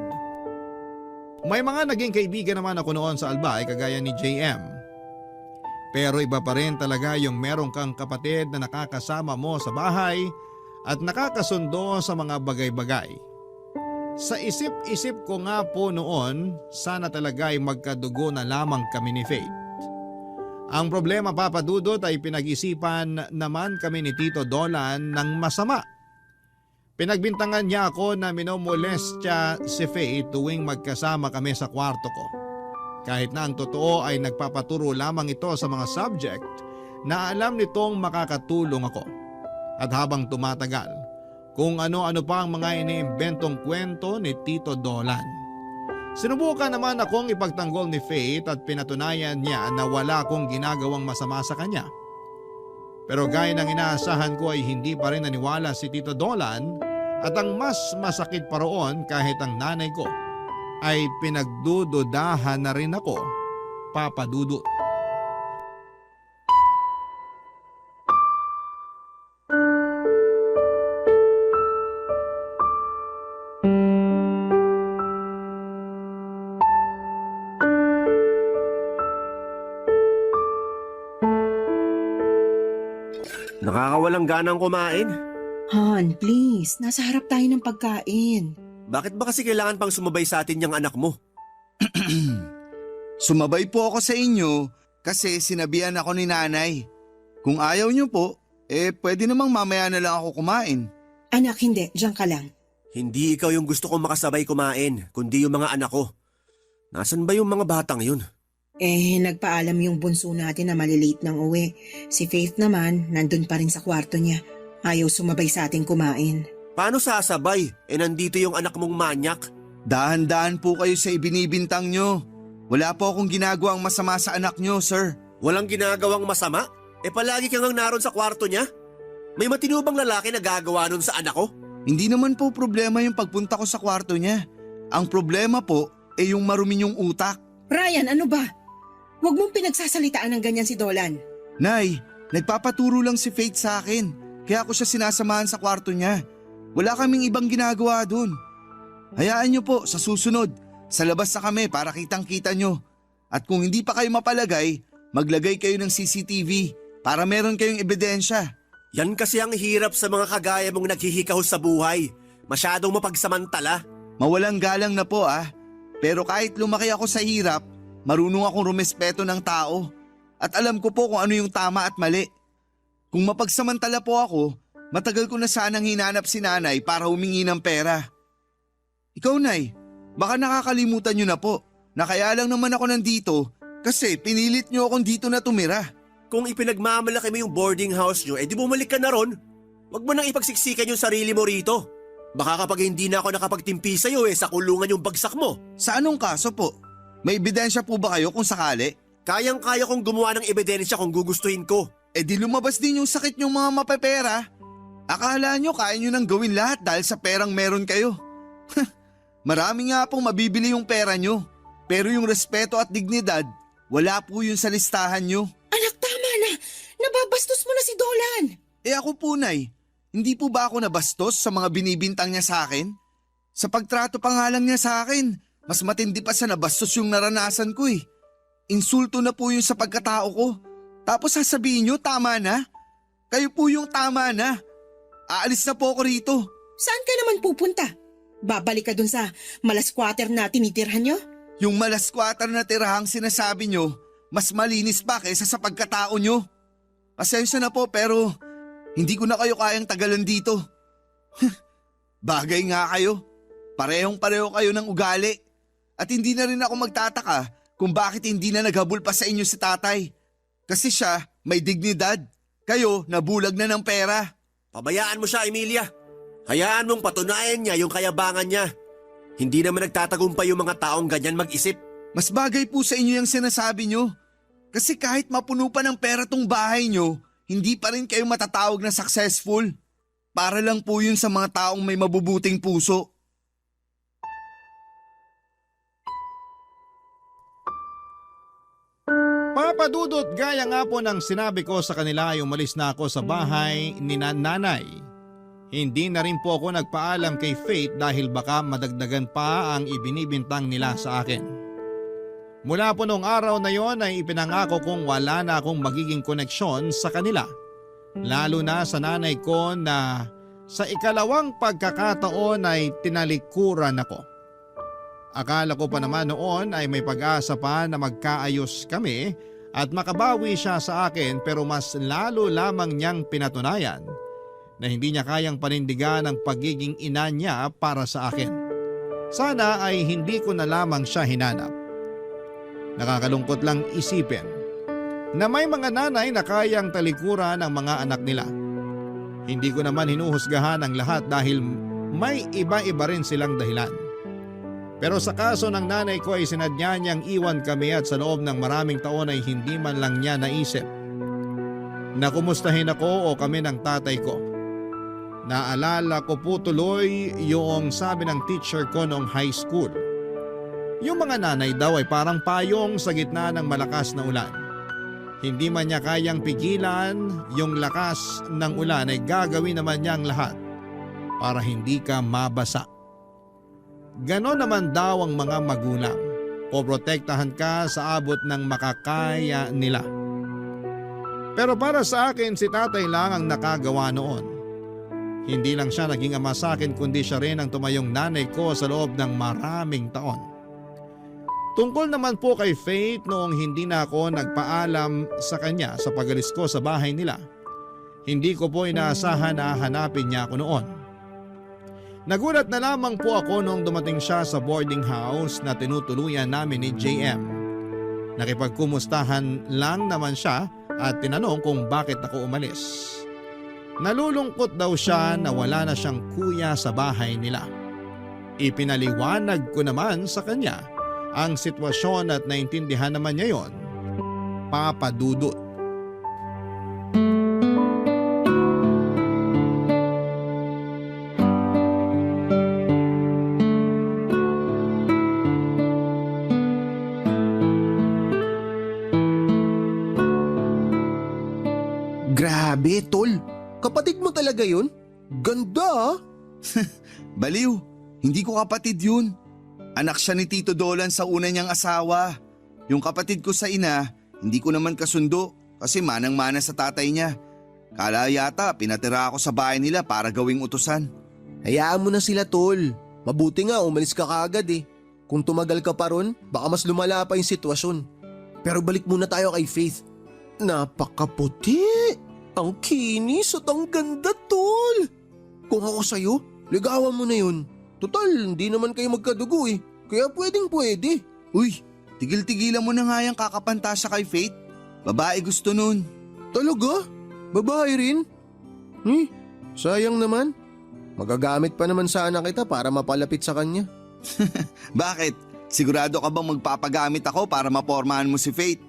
May mga naging kaibigan naman ako noon sa Albay kagaya ni JM. Pero iba pa rin talaga yung meron kang kapatid na nakakasama mo sa bahay at nakakasundo sa mga bagay-bagay. Sa isip-isip ko nga po noon, sana talaga ay magkadugo na lamang kami ni Faith. Ang problema, Papadudot, ay pinag-isipan naman kami ni Tito Dolan ng masama. Pinagbintangan niya ako na minomolestya si Faith tuwing magkasama kami sa kwarto ko. Kahit na ang totoo ay nagpapaturo lamang ito sa mga subject na alam nitong makakatulong ako. At habang tumatagal, kung ano-ano pa ang mga iniimbentong kwento ni Tito Dolan. Sinubukan naman akong ipagtanggol ni Faith at pinatunayan niya na wala akong ginagawang masama sa kanya. Pero gaya ng inaasahan ko ay hindi pa rin naniwala si Tito Dolan at ang mas masakit pa roon kahit ang nanay ko ay pinagdududahan na rin ako, Papa Dudut. Nakakawalang ganang kumain. Han, please. Nasa harap tayo ng pagkain. Bakit ba kasi kailangan pang sumabay sa atin yung anak mo? Sumabay po ako sa inyo kasi sinabihan ako ni nanay. Kung ayaw niyo po, pwede namang mamaya na lang ako kumain. Anak, hindi. Diyan ka lang. Hindi ikaw yung gusto kong makasabay kumain, kundi yung mga anak ko. Nasaan ba yung mga batang yun? Nagpaalam yung bunso natin na malilate ng uwi. Si Faith naman, nandun pa rin sa kwarto niya. Ayaw sumabay sa ating kumain. Paano sasabay? Nandito yung anak mong manyak. Dahan-dahan po kayo sa ibinibintang nyo. Wala po akong ginagawang masama sa anak nyo, sir. Walang ginagawang masama? Palagi kang naroon sa kwarto niya? May matinubang lalaki na gagawa nun sa anak ko? Hindi naman po problema yung pagpunta ko sa kwarto niya. Ang problema po yung marumi yung utak. Ryan, ano ba? Huwag mong pinagsasalitaan ng ganyan si Dolan. Nay, nagpapaturo lang si Faith sa akin. Kaya ako siya sinasamahan sa kwarto niya. Wala kaming ibang ginagawa dun. Hayaan niyo po, sa susunod, sa labas na kami para kitang-kita nyo. At kung hindi pa kayo mapalagay, maglagay kayo ng CCTV para meron kayong ebidensya. Yan kasi ang hirap sa mga kagaya mong naghihikahos sa buhay. Masyadong mapagsamantala. Mawalang galang na po Pero kahit lumaki ako sa hirap, marunong akong rumespeto ng tao. At alam ko po kung ano yung tama at mali. Kung mapagsamantala po ako, matagal ko na sanang hinanap si nanay para humingi ng pera. Ikaw, Nay, baka nakakalimutan nyo na po na kaya lang naman ako nandito kasi pinilit nyo akong dito na tumira. Kung ipinagmamalaki mo yung boarding house nyo, di bumalik ka na ron. Huwag mo nang ipagsiksikan yung sarili mo rito. Baka kapag hindi na ako nakapagtimpi sa'yo sa kulungan yung bagsak mo. Sa anong kaso po? May ebidensya po ba kayo kung sakali? Kayang-kaya kong gumawa ng ebidensya kung gugustuhin ko. Di lumabas din yung sakit yung mga mapepera. Akala nyo kaya nyo nang gawin lahat dahil sa perang meron kayo. Marami nga pong mabibili yung pera nyo. Pero yung respeto at dignidad, wala po yun sa listahan nyo. Anak, tama na. Nababastos mo na si Dolan. Ako po, Nay, hindi po ba ako nabastos sa mga binibintang niya sa akin? Sa pagtrato pa nga lang niya sa akin, mas matindi pa sa nabastos yung naranasan ko Insulto na po yun sa pagkatao ko. Tapos sasabihin nyo, tama na? Kayo po yung tama na. Aalis na po ako rito. Saan ka naman pupunta? Babalik ka dun sa malas squatter na tinitirhan nyo? Yung malas squatter na tirahang sinasabi nyo, mas malinis pa kaysa sa pagkatao nyo. Pasensya na po pero hindi ko na kayo kayang tagalan dito. Bagay nga kayo. Parehong-pareho kayo ng ugali. At hindi na rin ako magtataka kung bakit hindi na naghabol pa sa inyo si tatay. Kasi siya may dignidad. Kayo nabulag na ng pera. Pabayaan mo siya, Emilia. Hayaan mong patunayan niya yung kayabangan niya. Hindi naman nagtatagumpay yung mga taong ganyan mag-isip. Mas bagay po sa inyo yung sinasabi nyo. Kasi kahit mapuno pa ng pera tong bahay nyo, hindi pa rin kayo matatawag na successful. Para lang po yun sa mga taong may mabubuting puso. Papa Dudut, gaya nga po ng sinabi ko sa kanila ay umalis na ako sa bahay ni nanay. Hindi na rin po ako nagpaalam kay Faith dahil baka madagdagan pa ang ibinibintang nila sa akin. Mula po noong araw na yon ay ipinangako kong wala na akong magiging koneksyon sa kanila. Lalo na sa nanay ko na sa ikalawang pagkakataon ay tinalikuran ako. Akala ko pa naman noon ay may pag-asa pa na magkaayos kami at makabawi siya sa akin, pero mas lalo lamang niyang pinatunayan na hindi niya kayang panindigan ang pagiging ina niya para sa akin. Sana ay hindi ko na lamang siya hinanap. Nakakalungkot lang isipin na may mga nanay na kayang talikuran ang mga anak nila. Hindi ko naman hinuhusgahan ang lahat dahil may iba-iba rin silang dahilan. Pero sa kaso ng nanay ko ay sinadya niyang iwan kami at sa loob ng maraming taon ay hindi man lang niya naisip na kumustahin ako o kami ng tatay ko. Naalala ko po tuloy yung sabi ng teacher ko noong high school. Yung mga nanay daw ay parang payong sa gitna ng malakas na ulan. Hindi man niya kayang pigilan yung lakas ng ulan ay gagawin naman niya ang lahat para hindi ka mabasa. Ganon naman daw ang mga magulang. Poprotektahan ka sa abot ng makakaya nila. Pero para sa akin si tatay lang ang nakagawa noon. Hindi lang siya naging ama sa akin kundi siya rin ang tumayong nanay ko sa loob ng maraming taon. Tungkol naman po kay Faith noong hindi na ako nagpaalam sa kanya sa pag-alis ko sa bahay nila. Hindi ko po inaasahan na hanapin niya ako noon. Nagulat na lamang po ako noong dumating siya sa boarding house na tinutuluyan namin ni JM. Nakipagkumustahan lang naman siya at tinanong kung bakit ako umalis. Nalulungkot daw siya na wala na siyang kuya sa bahay nila. Ipinaliwanag ko naman sa kanya ang sitwasyon at naintindihan naman niya yon, Papa Dudut. Grabe, tol. Kapatid mo talaga yun? Ganda ah. Baliw, hindi ko kapatid yun. Anak siya ni Tito Dolan sa una niyang asawa. Yung kapatid ko sa ina, hindi ko naman kasundo kasi manang-mana sa tatay niya. Kala yata pinatira ako sa bahay nila para gawing utusan. Hayaan mo na sila, tol. Mabuti nga umalis ka kaagad eh. Kung tumagal ka pa ron, baka mas lumala pa yung sitwasyon. Pero balik muna tayo kay Faith. Napakaputi. Ang kinis at ang ganda, tol. Kung ako sa'yo, ligawan mo na yun. Total, hindi naman kayo magkadugo eh. Kaya pwede. Uy, tigil-tigilan mo na nga yung kakapantasya kay Faith. Babae gusto nun. Talaga? Babae rin? Sayang naman. Magagamit pa naman sana kita para mapalapit sa kanya. Bakit? Sigurado ka bang magpapagamit ako para mapormahan mo si Faith?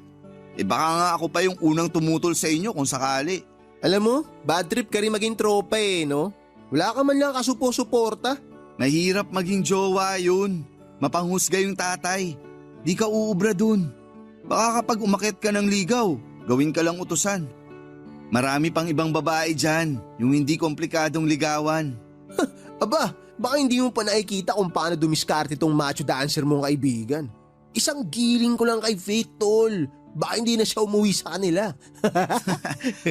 Baka nga ako pa yung unang tumutol sa inyo kung sakali. Alam mo, bad trip ka rin maging tropa eh, no? Wala ka man lang kasupo-suporta. Mahirap maging jowa yun. Mapanghusga yung tatay. Di ka uubra dun. Baka kapag umakyat ka ng ligaw, gawin ka lang utusan. Marami pang ibang babae dyan, yung hindi komplikadong ligawan. Aba, baka hindi mo pa nakikita kung paano dumiskarte tong macho dancer mong kaibigan. Isang giling ko lang kay Faith, tol. Baka hindi na siya umuwi sa kanila.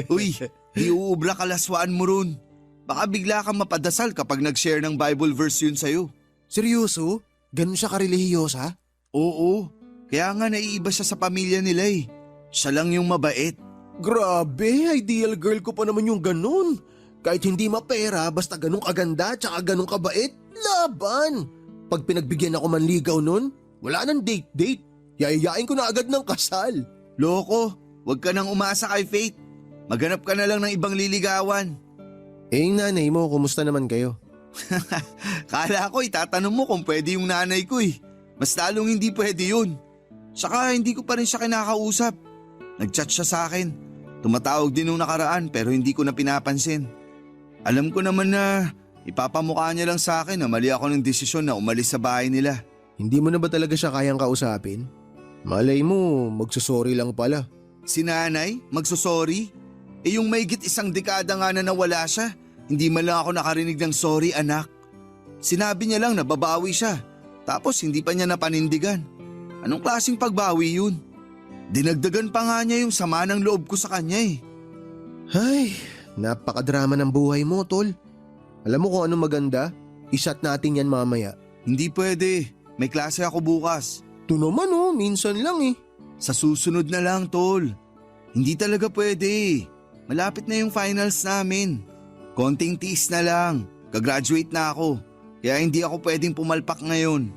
Uy, di uubra kalaswaan mo ron. Baka bigla kang mapadasal kapag nag-share ng Bible verse yun sa'yo. Seryoso? Ganun siya karelihiyosa? Oo, kaya nga naiiba siya sa pamilya nila eh. Siya lang yung mabait. Grabe, ideal girl ko pa naman yung ganun. Kahit hindi mapera, basta ganun kaganda tsaka ganun kabait, laban. Pag pinagbigyan ako manligaw nun, wala nang date-date. Yayayain ko na agad ng kasal. Loko, wag ka nang umasa kay Faith. Maghanap ka na lang ng ibang liligawan. Yung nanay mo, kumusta naman kayo? Kala ko itatanong mo kung pwede yung nanay ko eh. Mas lalong hindi pwede yun. Saka hindi ko pa rin siya kinakausap. Nag-chat siya sa akin. Tumatawag din nung nakaraan pero hindi ko na pinapansin. Alam ko naman na ipapamukha niya lang sa akin na mali ako ng desisyon na umalis sa bahay nila. Hindi mo na ba talaga siya kayang kausapin? Malay mo, magsusorry lang pala. Si nanay, magsusorry? Yung maigit isang dekada nga na nawala siya, hindi man lang ako nakarinig ng sorry anak. Sinabi niya lang na babawi siya, tapos hindi pa niya napanindigan. Anong klaseng pagbawi yun? Dinagdagan pa nga niya yung sama ng loob ko sa kanya eh. Ay, napakadrama ng buhay mo, tol. Alam mo kung anong maganda? Isat natin yan mamaya. Hindi pwede, may klase ako bukas. Ito naman minsan lang eh. Sa susunod na lang tol. Hindi talaga pwede. Malapit na yung finals namin. Konting tiis na lang. Gagraduate na ako. Kaya hindi ako pwedeng pumalpak ngayon.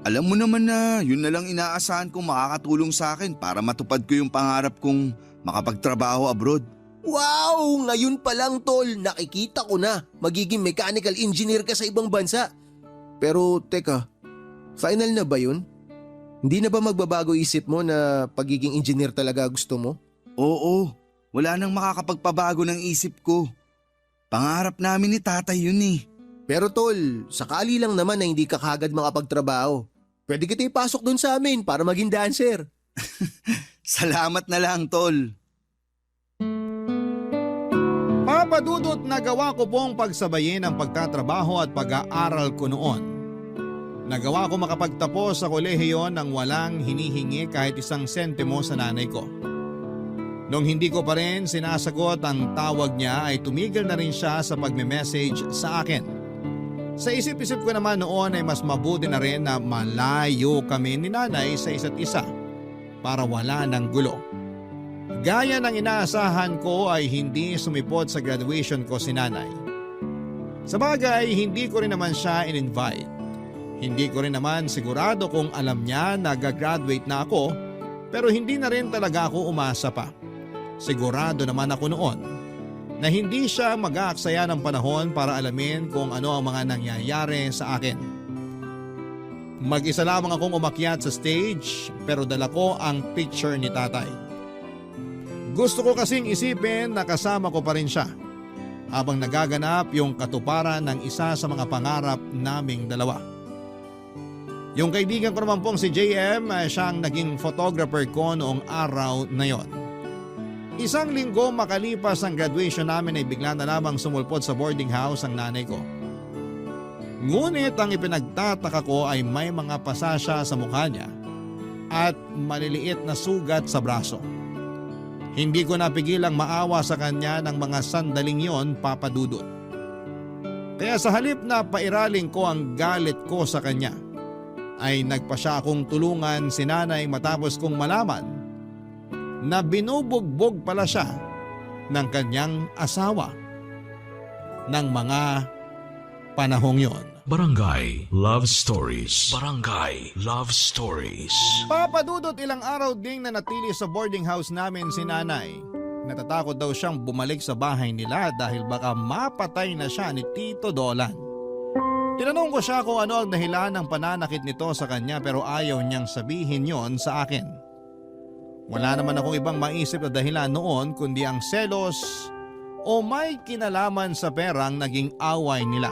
Alam mo naman na yun na lang inaasahan kong makakatulong sa akin para matupad ko yung pangarap kong makapagtrabaho abroad. Wow! Ngayon pa lang, tol. Nakikita ko na. Magiging mechanical engineer ka sa ibang bansa. Pero teka, final na ba yun? Hindi na ba magbabago isip mo na pagiging engineer talaga gusto mo? Oo, wala nang makakapagpabago ng isip ko. Pangarap namin ni tatay yun eh. Pero tol, sakali lang naman na hindi ka kagad makapagtrabaho. Pwede kita ipasok doon sa amin para maging dancer. Salamat na lang, tol. Papadudot na gawa ko pong pagsabayin ang pagtatrabaho at pag-aaral ko noon. Nagawa ko makapagtapos sa kolehiyo nang walang hinihingi kahit isang sentimo sa nanay ko. Nung hindi ko pa rin sinasagot ang tawag niya ay tumigil na rin siya sa pagme-message sa akin. Sa isip-isip ko naman noon ay mas mabuti na rin na malayo kami ni nanay sa isa't isa para wala ng gulo. Gaya ng inaasahan ko ay hindi sumipot sa graduation ko si nanay. Sa bagay, hindi ko rin naman siya in-invite. Hindi ko rin naman sigurado kung alam niya na gagraduate na ako, pero hindi na rin talaga ako umasa pa. Sigurado naman ako noon na hindi siya mag-aaksaya ng panahon para alamin kung ano ang mga nangyayari sa akin. Mag-isa lamang akong umakyat sa stage pero dala ko ang picture ni tatay. Gusto ko kasing isipin na kasama ko pa rin siya habang nagaganap yung katuparan ng isa sa mga pangarap naming dalawa. Yung kaibigan ko naman pong si JM ay siyang naging photographer ko noong araw na yon. Isang linggo makalipas ang graduation namin ay bigla na lamang sumulpot sa boarding house ang nanay ko. Ngunit ang ipinagtataka ko ay may mga pasasya sa mukha niya at maliliit na sugat sa braso. Hindi ko napigilang maawa sa kanya ng mga sandaling yon, Papa Dudut. Kaya sa halip na pairaling ko ang galit ko sa kanya, ay nagpa siya akong tulungan si nanay matapos kong malaman na binubugbog pala siya ng kanyang asawa ng mga panahong yon. Barangay Love Stories. Barangay Love Stories. Papadudot ilang araw ding nanatili sa boarding house namin si nanay. Natatakot daw siyang bumalik sa bahay nila dahil baka mapatay na siya ni Tito Dolan. Tinanong ko siya kung ano ang dahilan ng pananakit nito sa kanya pero ayaw niyang sabihin yon sa akin. Wala naman akong ibang maisip na dahilan noon kundi ang selos o may kinalaman sa perang naging away nila.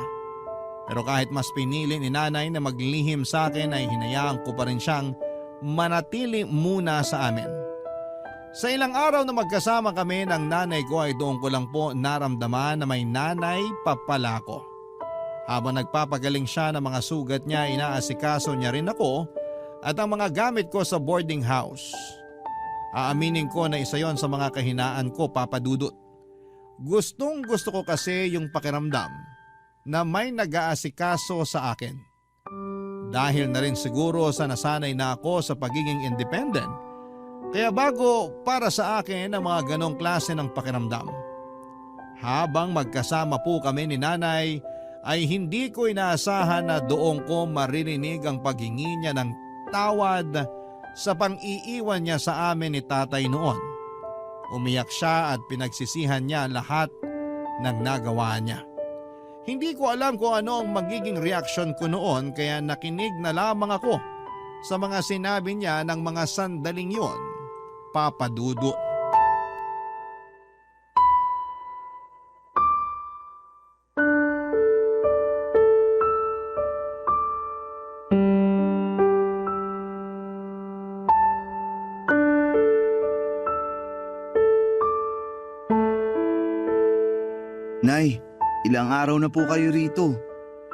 Pero kahit mas pinili ni nanay na maglihim sa akin ay hinayaan ko pa rin siyang manatili muna sa amin. Sa ilang araw na magkasama kami ng nanay ko ay doon ko lang po naramdaman na may nanay pa pala ko. Habang nagpapagaling siya ng mga sugat niya, inaasikaso niya rin ako at ang mga gamit ko sa boarding house. Aaminin ko na isa yon sa mga kahinaan ko, Papa Dudut. Gustong gusto ko kasi yung pakiramdam na may nag-aasikaso sa akin. Dahil na rin siguro sa nasanay na ako sa pagiging independent, kaya bago para sa akin ang mga ganong klase ng pakiramdam. Habang magkasama po kami ni nanay, ay hindi ko inaasahan na doon ko maririnig ang paghingi niya ng tawad sa pang-iiwan niya sa amin ni tatay noon. Umiyak siya at pinagsisihan niya lahat ng nagawa niya. Hindi ko alam kung ano ang magiging reaksyon ko noon kaya nakinig na lamang ako sa mga sinabi niya ng mga sandaling yon, Papa Dudut. Nay, ilang araw na po kayo rito.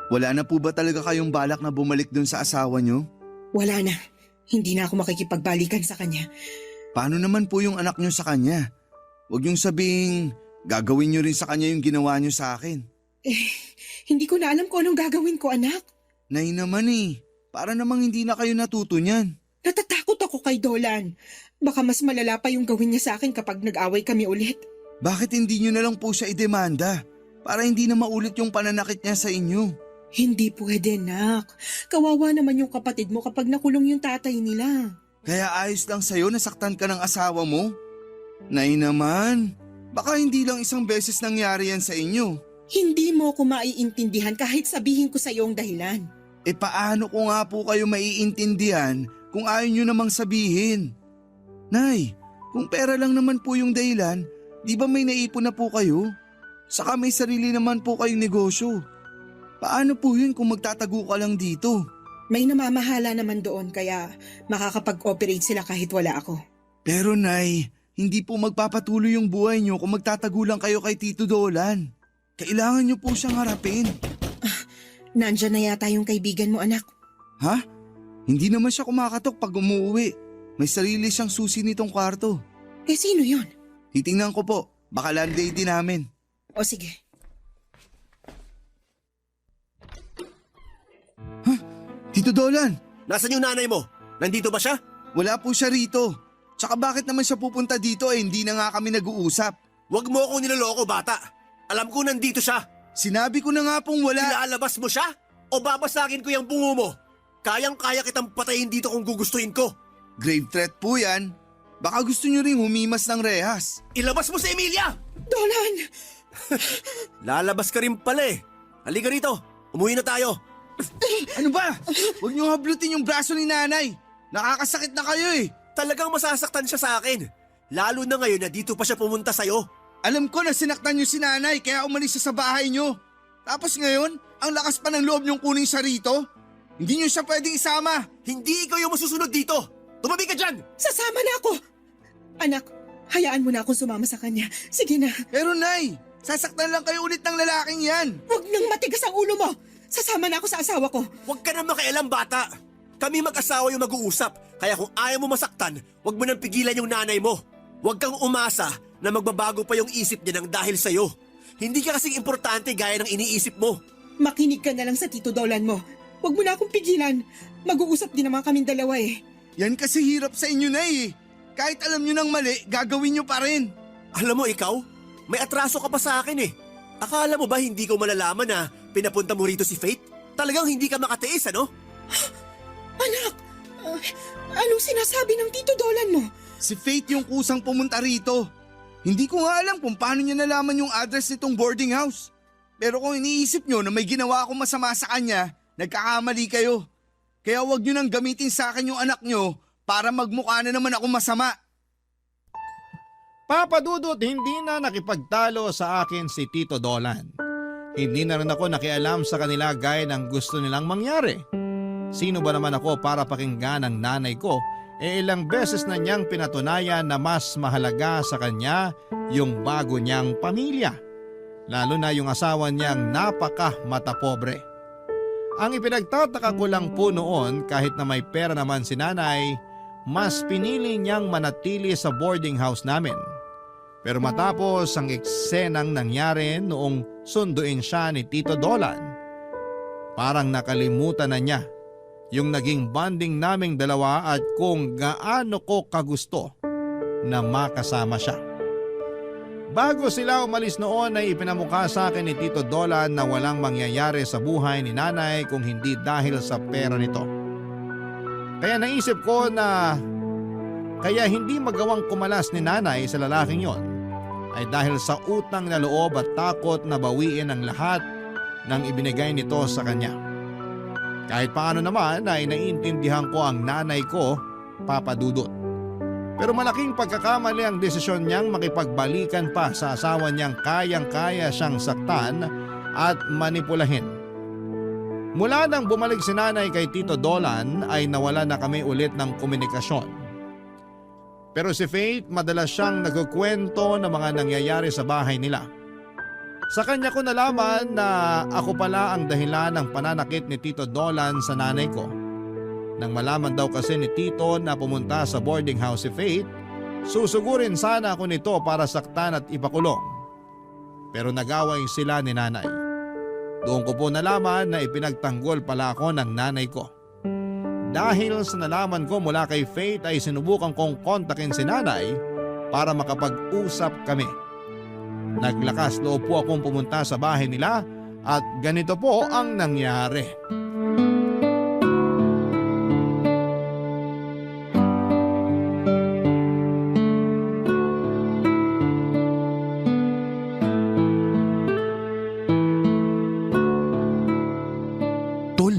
Wala na po ba talaga kayong balak na bumalik dun sa asawa nyo? Wala na. Hindi na ako makikipagbalikan sa kanya. Paano naman po yung anak nyo sa kanya? Huwag yung sabing gagawin nyo rin sa kanya yung ginawa nyo sa akin. Hindi ko na alam kung anong gagawin ko, anak. Nay naman para namang hindi na kayo natuto niyan. Natatakot ako kay Dolan. Baka mas malala pa yung gawin niya sa akin kapag nag-away kami ulit. Bakit hindi nyo na lang po siya idemanda para hindi na maulit yung pananakit niya sa inyo? Hindi pwede, nak. Kawawa naman yung kapatid mo kapag nakulong yung tatay nila. Kaya ayos lang sa'yo nasaktan ka ng asawa mo? Nay naman, baka hindi lang isang beses nangyari yan sa inyo. Hindi mo ako maiintindihan kahit sabihin ko sa iyo ang dahilan. Paano ko nga po kayo maiintindihan kung ayaw nyo namang sabihin? Nay, kung pera lang naman po yung dahilan, di ba may naipon na po kayo? Saka may sarili naman po kayong negosyo. Paano po yun kung magtatago ka lang dito? May namamahala naman doon kaya makakapag-operate sila kahit wala ako. Pero Nay, hindi po magpapatuloy yung buhay niyo kung magtatagulan kayo kay Tito Dolan. Kailangan niyo po siyang harapin. Nandyan na yata yung kaibigan mo, anak. Ha? Hindi naman siya kumakatok pag umuwi. May sarili siyang susi nitong kwarto. Eh sino yun? Titingnan ko po. Baka landlady namin. O sige. Tito Dolan, Nasaan yung nanay mo? Nandito ba siya? wala po siya rito. Tsaka bakit naman siya pupunta dito hindi na nga kami nag-uusap. Huwag mo akong niloloko, bata. Alam ko nandito siya. Sinabi ko na nga pong wala. Ilalabas mo siya? O babasagin ko yung bungo mo? Kayang-kaya kitang patayin dito kung gugustuhin ko. Grave threat po yan. Baka gusto niyo ring humimas ng rehas. Ilabas mo si Emilia! Dolan! Lalabas ka rin pala eh. Halika rito. Umuwi na tayo. Ano ba? Huwag niyo hablutin yung braso ni nanay. Nakakasakit na kayo eh. Talagang masasaktan siya sa akin. Lalo na ngayon na dito pa siya pumunta sa'yo. Alam ko na sinaktan niyo si nanay kaya umalis siya sa bahay niyo. Tapos ngayon, ang lakas pa ng loob niyong kunin siya rito. Hindi niyo siya pwedeng isama. Hindi ikaw yung masusunod dito. Tumabi ka dyan! Sasama na ako! Anak, hayaan mo na akong sumama sa kanya. Sige na. Pero Nay, sasaktan lang kayo ulit ng lalaking yan. Huwag nang matigas ang ulo mo! Sasama na ako sa asawa ko. Huwag ka na makialam, bata. Kami mag-asawa yung mag-uusap. Kaya kung ayaw mo masaktan, huwag mo nang pigilan yung nanay mo. Huwag kang umasa na magbabago pa yung isip niya ng dahil sa'yo. Hindi ka kasing importante gaya ng iniisip mo. Makinig ka na lang sa Tito Dolan mo. Huwag mo na akong pigilan. Mag-uusap din naman kaming dalawa eh. Yan kasi hirap sa inyo, Nay. Kahit alam niyo ng mali, gagawin niyo pa rin. Alam mo ikaw, may atraso ka pa sa akin eh. Akala mo ba hindi ko malalaman na pinapunta mo rito si Faith? Talagang hindi ka makatiis, ano? Anak, anong sinasabi ng Tito Dolan mo? Si Faith yung kusang pumunta rito. Hindi ko nga alam kung paano niya nalaman yung address nitong boarding house. Pero kung iniisip niyo na may ginawa akong masama sa kanya, nagkakamali kayo. Kaya huwag niyo nang gamitin sa akin yung anak niyo para magmukha na naman ako masama. Papa Dudut, hindi na nakipagtalo sa akin si Tito Dolan. Hindi na rin ako nakialam sa kanila gaya ng gusto nilang mangyari. Sino ba naman ako para pakinggan ang nanay ko? Ilang beses na niyang pinatunayan na mas mahalaga sa kanya yung bago niyang pamilya. Lalo na yung asawa niyang napaka-matapobre. Ang ipinagtataka ko lang po noon kahit na may pera naman si nanay, mas pinili niyang manatili sa boarding house namin. Pero matapos ang eksenang nangyari noong sunduin siya ni Tito Dolan, parang nakalimutan na niya yung naging bonding naming dalawa at kung gaano ko kagusto na makasama siya. Bago sila umalis noon ay ipinamukha sa akin ni Tito Dolan na walang mangyayari sa buhay ni nanay kung hindi dahil sa pera nito. Kaya naisip ko na kaya hindi magawang kumalas ni nanay sa lalaking yon ay dahil sa utang na loob at takot na bawiin ang lahat ng ibinigay nito sa kanya. Kahit paano naman ay naiintindihan ko ang nanay ko, Papa Dudut. Pero malaking pagkakamali ang desisyon niyang makipagbalikan pa sa asawa niyang kayang-kaya siyang saktan at manipulahin. Mula nang bumalik si nanay kay Tito Dolan ay nawala na kami ulit ng komunikasyon. Pero si Faith madalas siyang nagkukwento ng mga nangyayari sa bahay nila. Sa kanya ko nalaman na ako pala ang dahilan ng pananakit ni Tito Dolan sa nanay ko. Nang malaman daw kasi ni Tito na pumunta sa boarding house si Faith, susugurin sana ako nito para saktan at ipakulong. Pero nagaway sila ni nanay. Doon ko po nalaman na ipinagtanggol pala ako ng nanay ko. Dahil sa nalaman ko mula kay Faith ay sinubukan kong kontakin si nanay para makapag-usap kami. Naglakas loob po akong pumunta sa bahay nila at ganito po ang nangyari. Tol,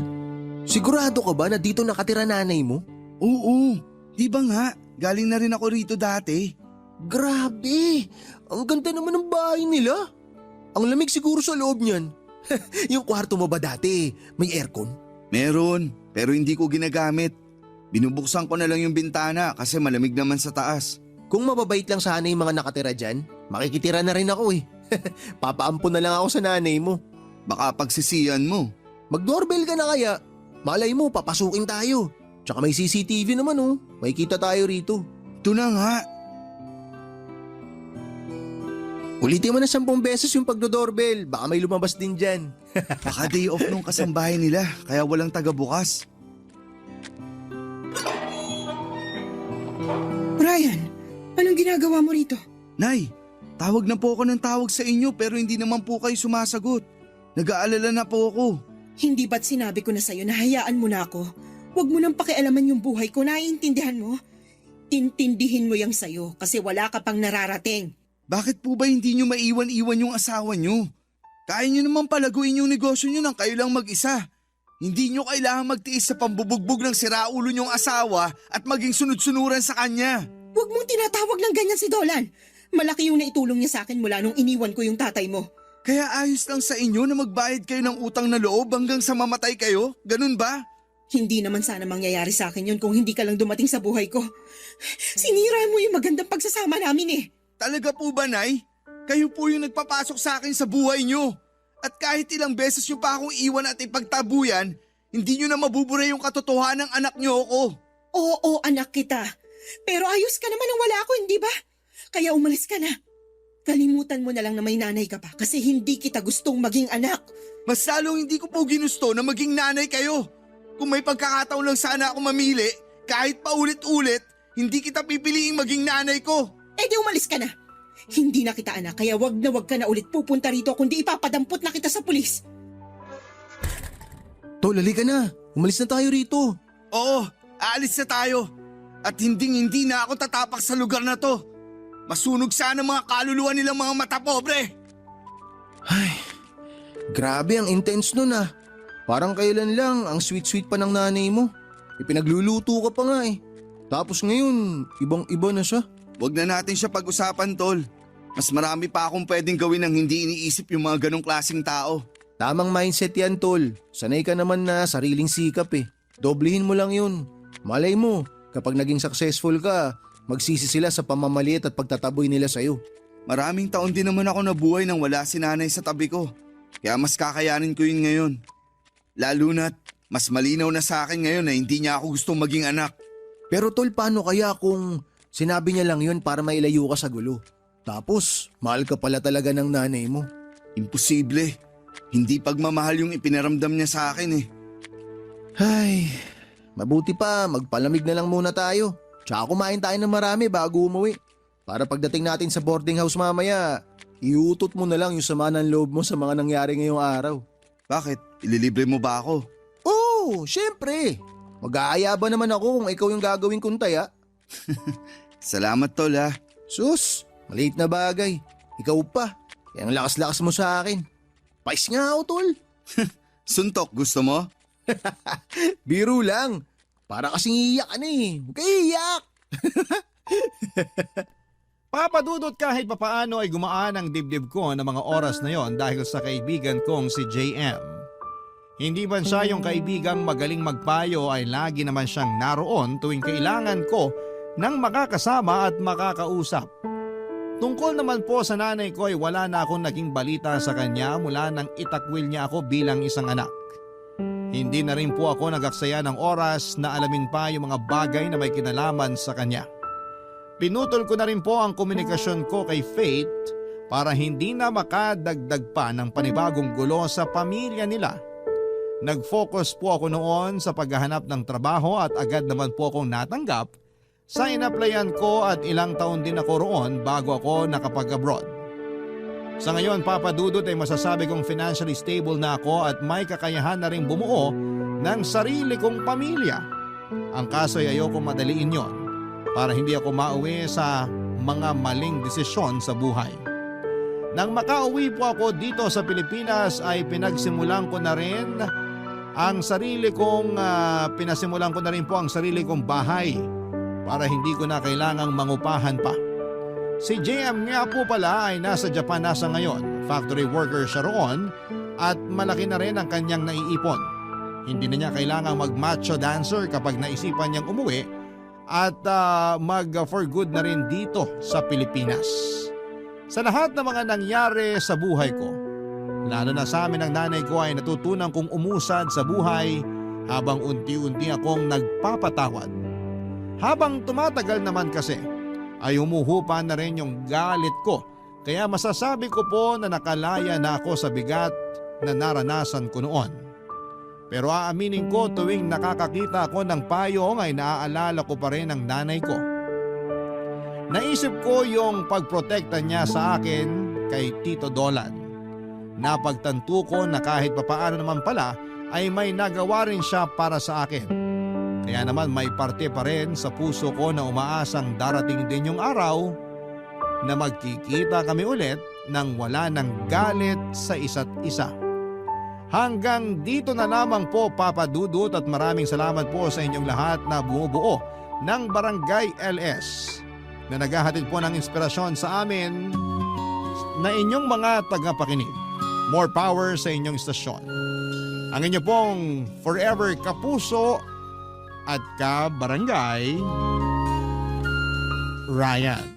sigurado ka ba na dito nakatira nanay mo? Oo, di ba nga? Galing na rin ako rito dati. Grabe! Ang ganda naman ng bahay nila. Ang lamig siguro sa loob niyan. Yung kwarto mo ba dati, may aircon? Meron, pero hindi ko ginagamit. Binubuksan ko na lang yung bintana kasi malamig naman sa taas. Kung mababait lang sana yung mga nakatira dyan, makikitira na rin ako eh. Papaampun na lang ako sa nanay mo. Baka pagsisiyan mo. Mag-doorbell ka na kaya. Malay mo, papasukin tayo. Tsaka may CCTV naman oh. May kita tayo rito. Ito na nga. Ulitin mo na 10 beses yung pagdo-doorbell. Baka may lumabas din dyan. Baka day off nung kasambahay nila kaya walang taga-bukas. Brian, anong ginagawa mo rito? Nay, tawag na po ako ng tawag sa inyo pero hindi naman po kayo sumasagot. Nag-aalala na po ako. Hindi ba't sinabi ko na sa'yo na hayaan mo na ako? Huwag mo nang pakialaman yung buhay ko, naiintindihan mo? Intindihin mo yung sa'yo kasi wala ka pang nararating. Bakit po ba hindi nyo maiwan-iwan yung asawa nyo? Kaya nyo naman palaguin yung negosyo nyo nang kayo lang mag-isa. Hindi nyo kailangan magtiis sa pambubugbog ng siraulo nyong asawa at maging sunod-sunuran sa kanya. Huwag mong tinatawag ng ganyan si Dolan. Malaki yung naitulong niya sa akin mula nung iniwan ko yung tatay mo. Kaya ayos lang sa inyo na magbayad kayo ng utang na loob hanggang sa mamatay kayo? Ganun ba? Hindi naman sana mangyayari sa akin yun kung hindi ka lang dumating sa buhay ko. Sinira mo yung magandang pagsasama namin eh. Talaga po ba, Nay? Kayo po yung nagpapasok sa akin sa buhay nyo. At kahit ilang beses nyo pa akong iwan at ipagtabuyan, hindi nyo na mabubura yung katotohanan ng anak nyo ako. Oo, anak kita. Pero ayos ka naman nang wala ako, hindi ba? Kaya umalis ka na. Kalimutan mo na lang na may nanay ka pa kasi hindi kita gustong maging anak. Mas lalong hindi ko po ginusto na maging nanay kayo. Kung may pagkakataon lang sana ako mamili, kahit paulit-ulit, hindi kita pipiliing maging nanay ko. Eh di umalis ka na. Hindi na kita anak kaya wag ka na ulit pupunta rito kundi ipapadampot na kita sa pulis. Tol, halika na. Umalis na tayo rito. Oo, aalis na tayo. At hindi na ako tatapak sa lugar na to. Masunog sana mga kaluluwa nilang mga mata pobre. Ay, grabe ang intense nun ah. Parang kailan lang ang sweet-sweet pa ng nanay mo. Ipinagluluto ka pa nga eh. Tapos ngayon, ibang-iba na siya. Huwag na natin siya pag-usapan, Tol. Mas marami pa akong pwedeng gawin nang hindi iniisip yung mga ganong klaseng tao. Tamang mindset yan, Tol. Sanay ka naman na sariling sikap eh. Doblehin mo lang yun. Malay mo, kapag naging successful ka, magsisi sila sa pamamaliit at pagtataboy nila sa'yo. Maraming taon din naman ako nabuhay nang wala si nanay sa tabi ko. Kaya mas kakayanin ko yun ngayon. Lalo na't mas malinaw na sa akin ngayon na hindi niya ako gustong maging anak. Pero Tol, paano kaya kung sinabi niya lang yun para mailayo ka sa gulo? Tapos, mahal ka pala talaga ng nanay mo. Imposible. Hindi pagmamahal yung ipinaramdam niya sa akin eh. Ay, mabuti pa magpalamig na lang muna tayo. Tsaka kumain tayo ng marami bago umuwi. Para pagdating natin sa boarding house mamaya, iutot mo na lang yung sama ng loob mo sa mga nangyari ngayong araw. Bakit? Ililibre mo ba ako? Oo, syempre. Mag-aaya ba naman ako kung ikaw yung gagawin kong taya? Salamat, Tol ha. Sus, maliit na bagay. Ikaw pa. Kaya ang lakas-lakas mo sa akin. Pais nga ako, Tol. Suntok, gusto mo? Biro lang. Para kasing iiyak ka na eh. Huwag kayo iiyak. Papadudot kahit papaano ay gumaan ang dibdib ko ng mga oras na yon dahil sa kaibigan kong si JM. Hindi man siya yung kaibigang magaling magpayo ay lagi naman siyang naroon tuwing kailangan ko ng makakasama at makakausap. Tungkol naman po sa nanay ko ay wala na akong naging balita sa kanya mula nang itakwil niya ako bilang isang anak. Hindi na rin po ako nagaksaya ng oras na alamin pa yung mga bagay na may kinalaman sa kanya. Pinutol ko na rin po ang komunikasyon ko kay Faith para hindi na makadagdag pa ng panibagong gulo sa pamilya nila. Nag-focus po ako noon sa paghahanap ng trabaho at agad naman po akong natanggap sa inaplayan ko at ilang taon din ako roon bago ako nakapag-abroad. Sa ngayon, Papa Dudut, ay masasabi kong financially stable na ako at may kakayahan na rin bumuo ng sarili kong pamilya. Ang kaso ay ayoko madaliin yon para hindi ako mauwi sa mga maling desisyon sa buhay. Nang makauwi po ako dito sa Pilipinas ay pinasimulan ko na rin po ang sarili kong bahay para hindi ko na kailangang mangupahan pa. Si JM nga po pala ay nasa Japan na sa ngayon. Factory worker siya roon at malaki na rin ang kanyang naiipon. Hindi na niya kailangang mag-macho dancer kapag naisipan niyang umuwi at mag-for good na rin dito sa Pilipinas. Sa lahat ng mga nangyari sa buhay ko, lalo na sa amin ng nanay ko ay natutunan kong umusad sa buhay habang unti-unti akong nagpapatawad. Habang tumatagal naman kasi ay humuhupa na rin yung galit ko, kaya masasabi ko po na nakalaya na ako sa bigat na naranasan ko noon. Pero aaminin ko, tuwing nakakakita ako ng payong ay naaalala ko pa rin ang nanay ko. Naisip ko yung pagprotekta niya sa akin kay Tito Dolan. Napagtanto ko na kahit papaano naman pala ay may nagawa rin siya para sa akin. Kaya naman may parte pa rin sa puso ko na umaasang darating din yung araw na magkikita kami ulit nang wala ng galit sa isa't isa. Hanggang dito na lamang po, Papa Dudut, at maraming salamat po sa inyong lahat na bumubuo ng Barangay LS na naghahatid po ng inspirasyon sa amin na inyong mga tagapakinig. More power sa inyong istasyon. Ang inyo pong forever kapuso at ka-barangay, Ryan.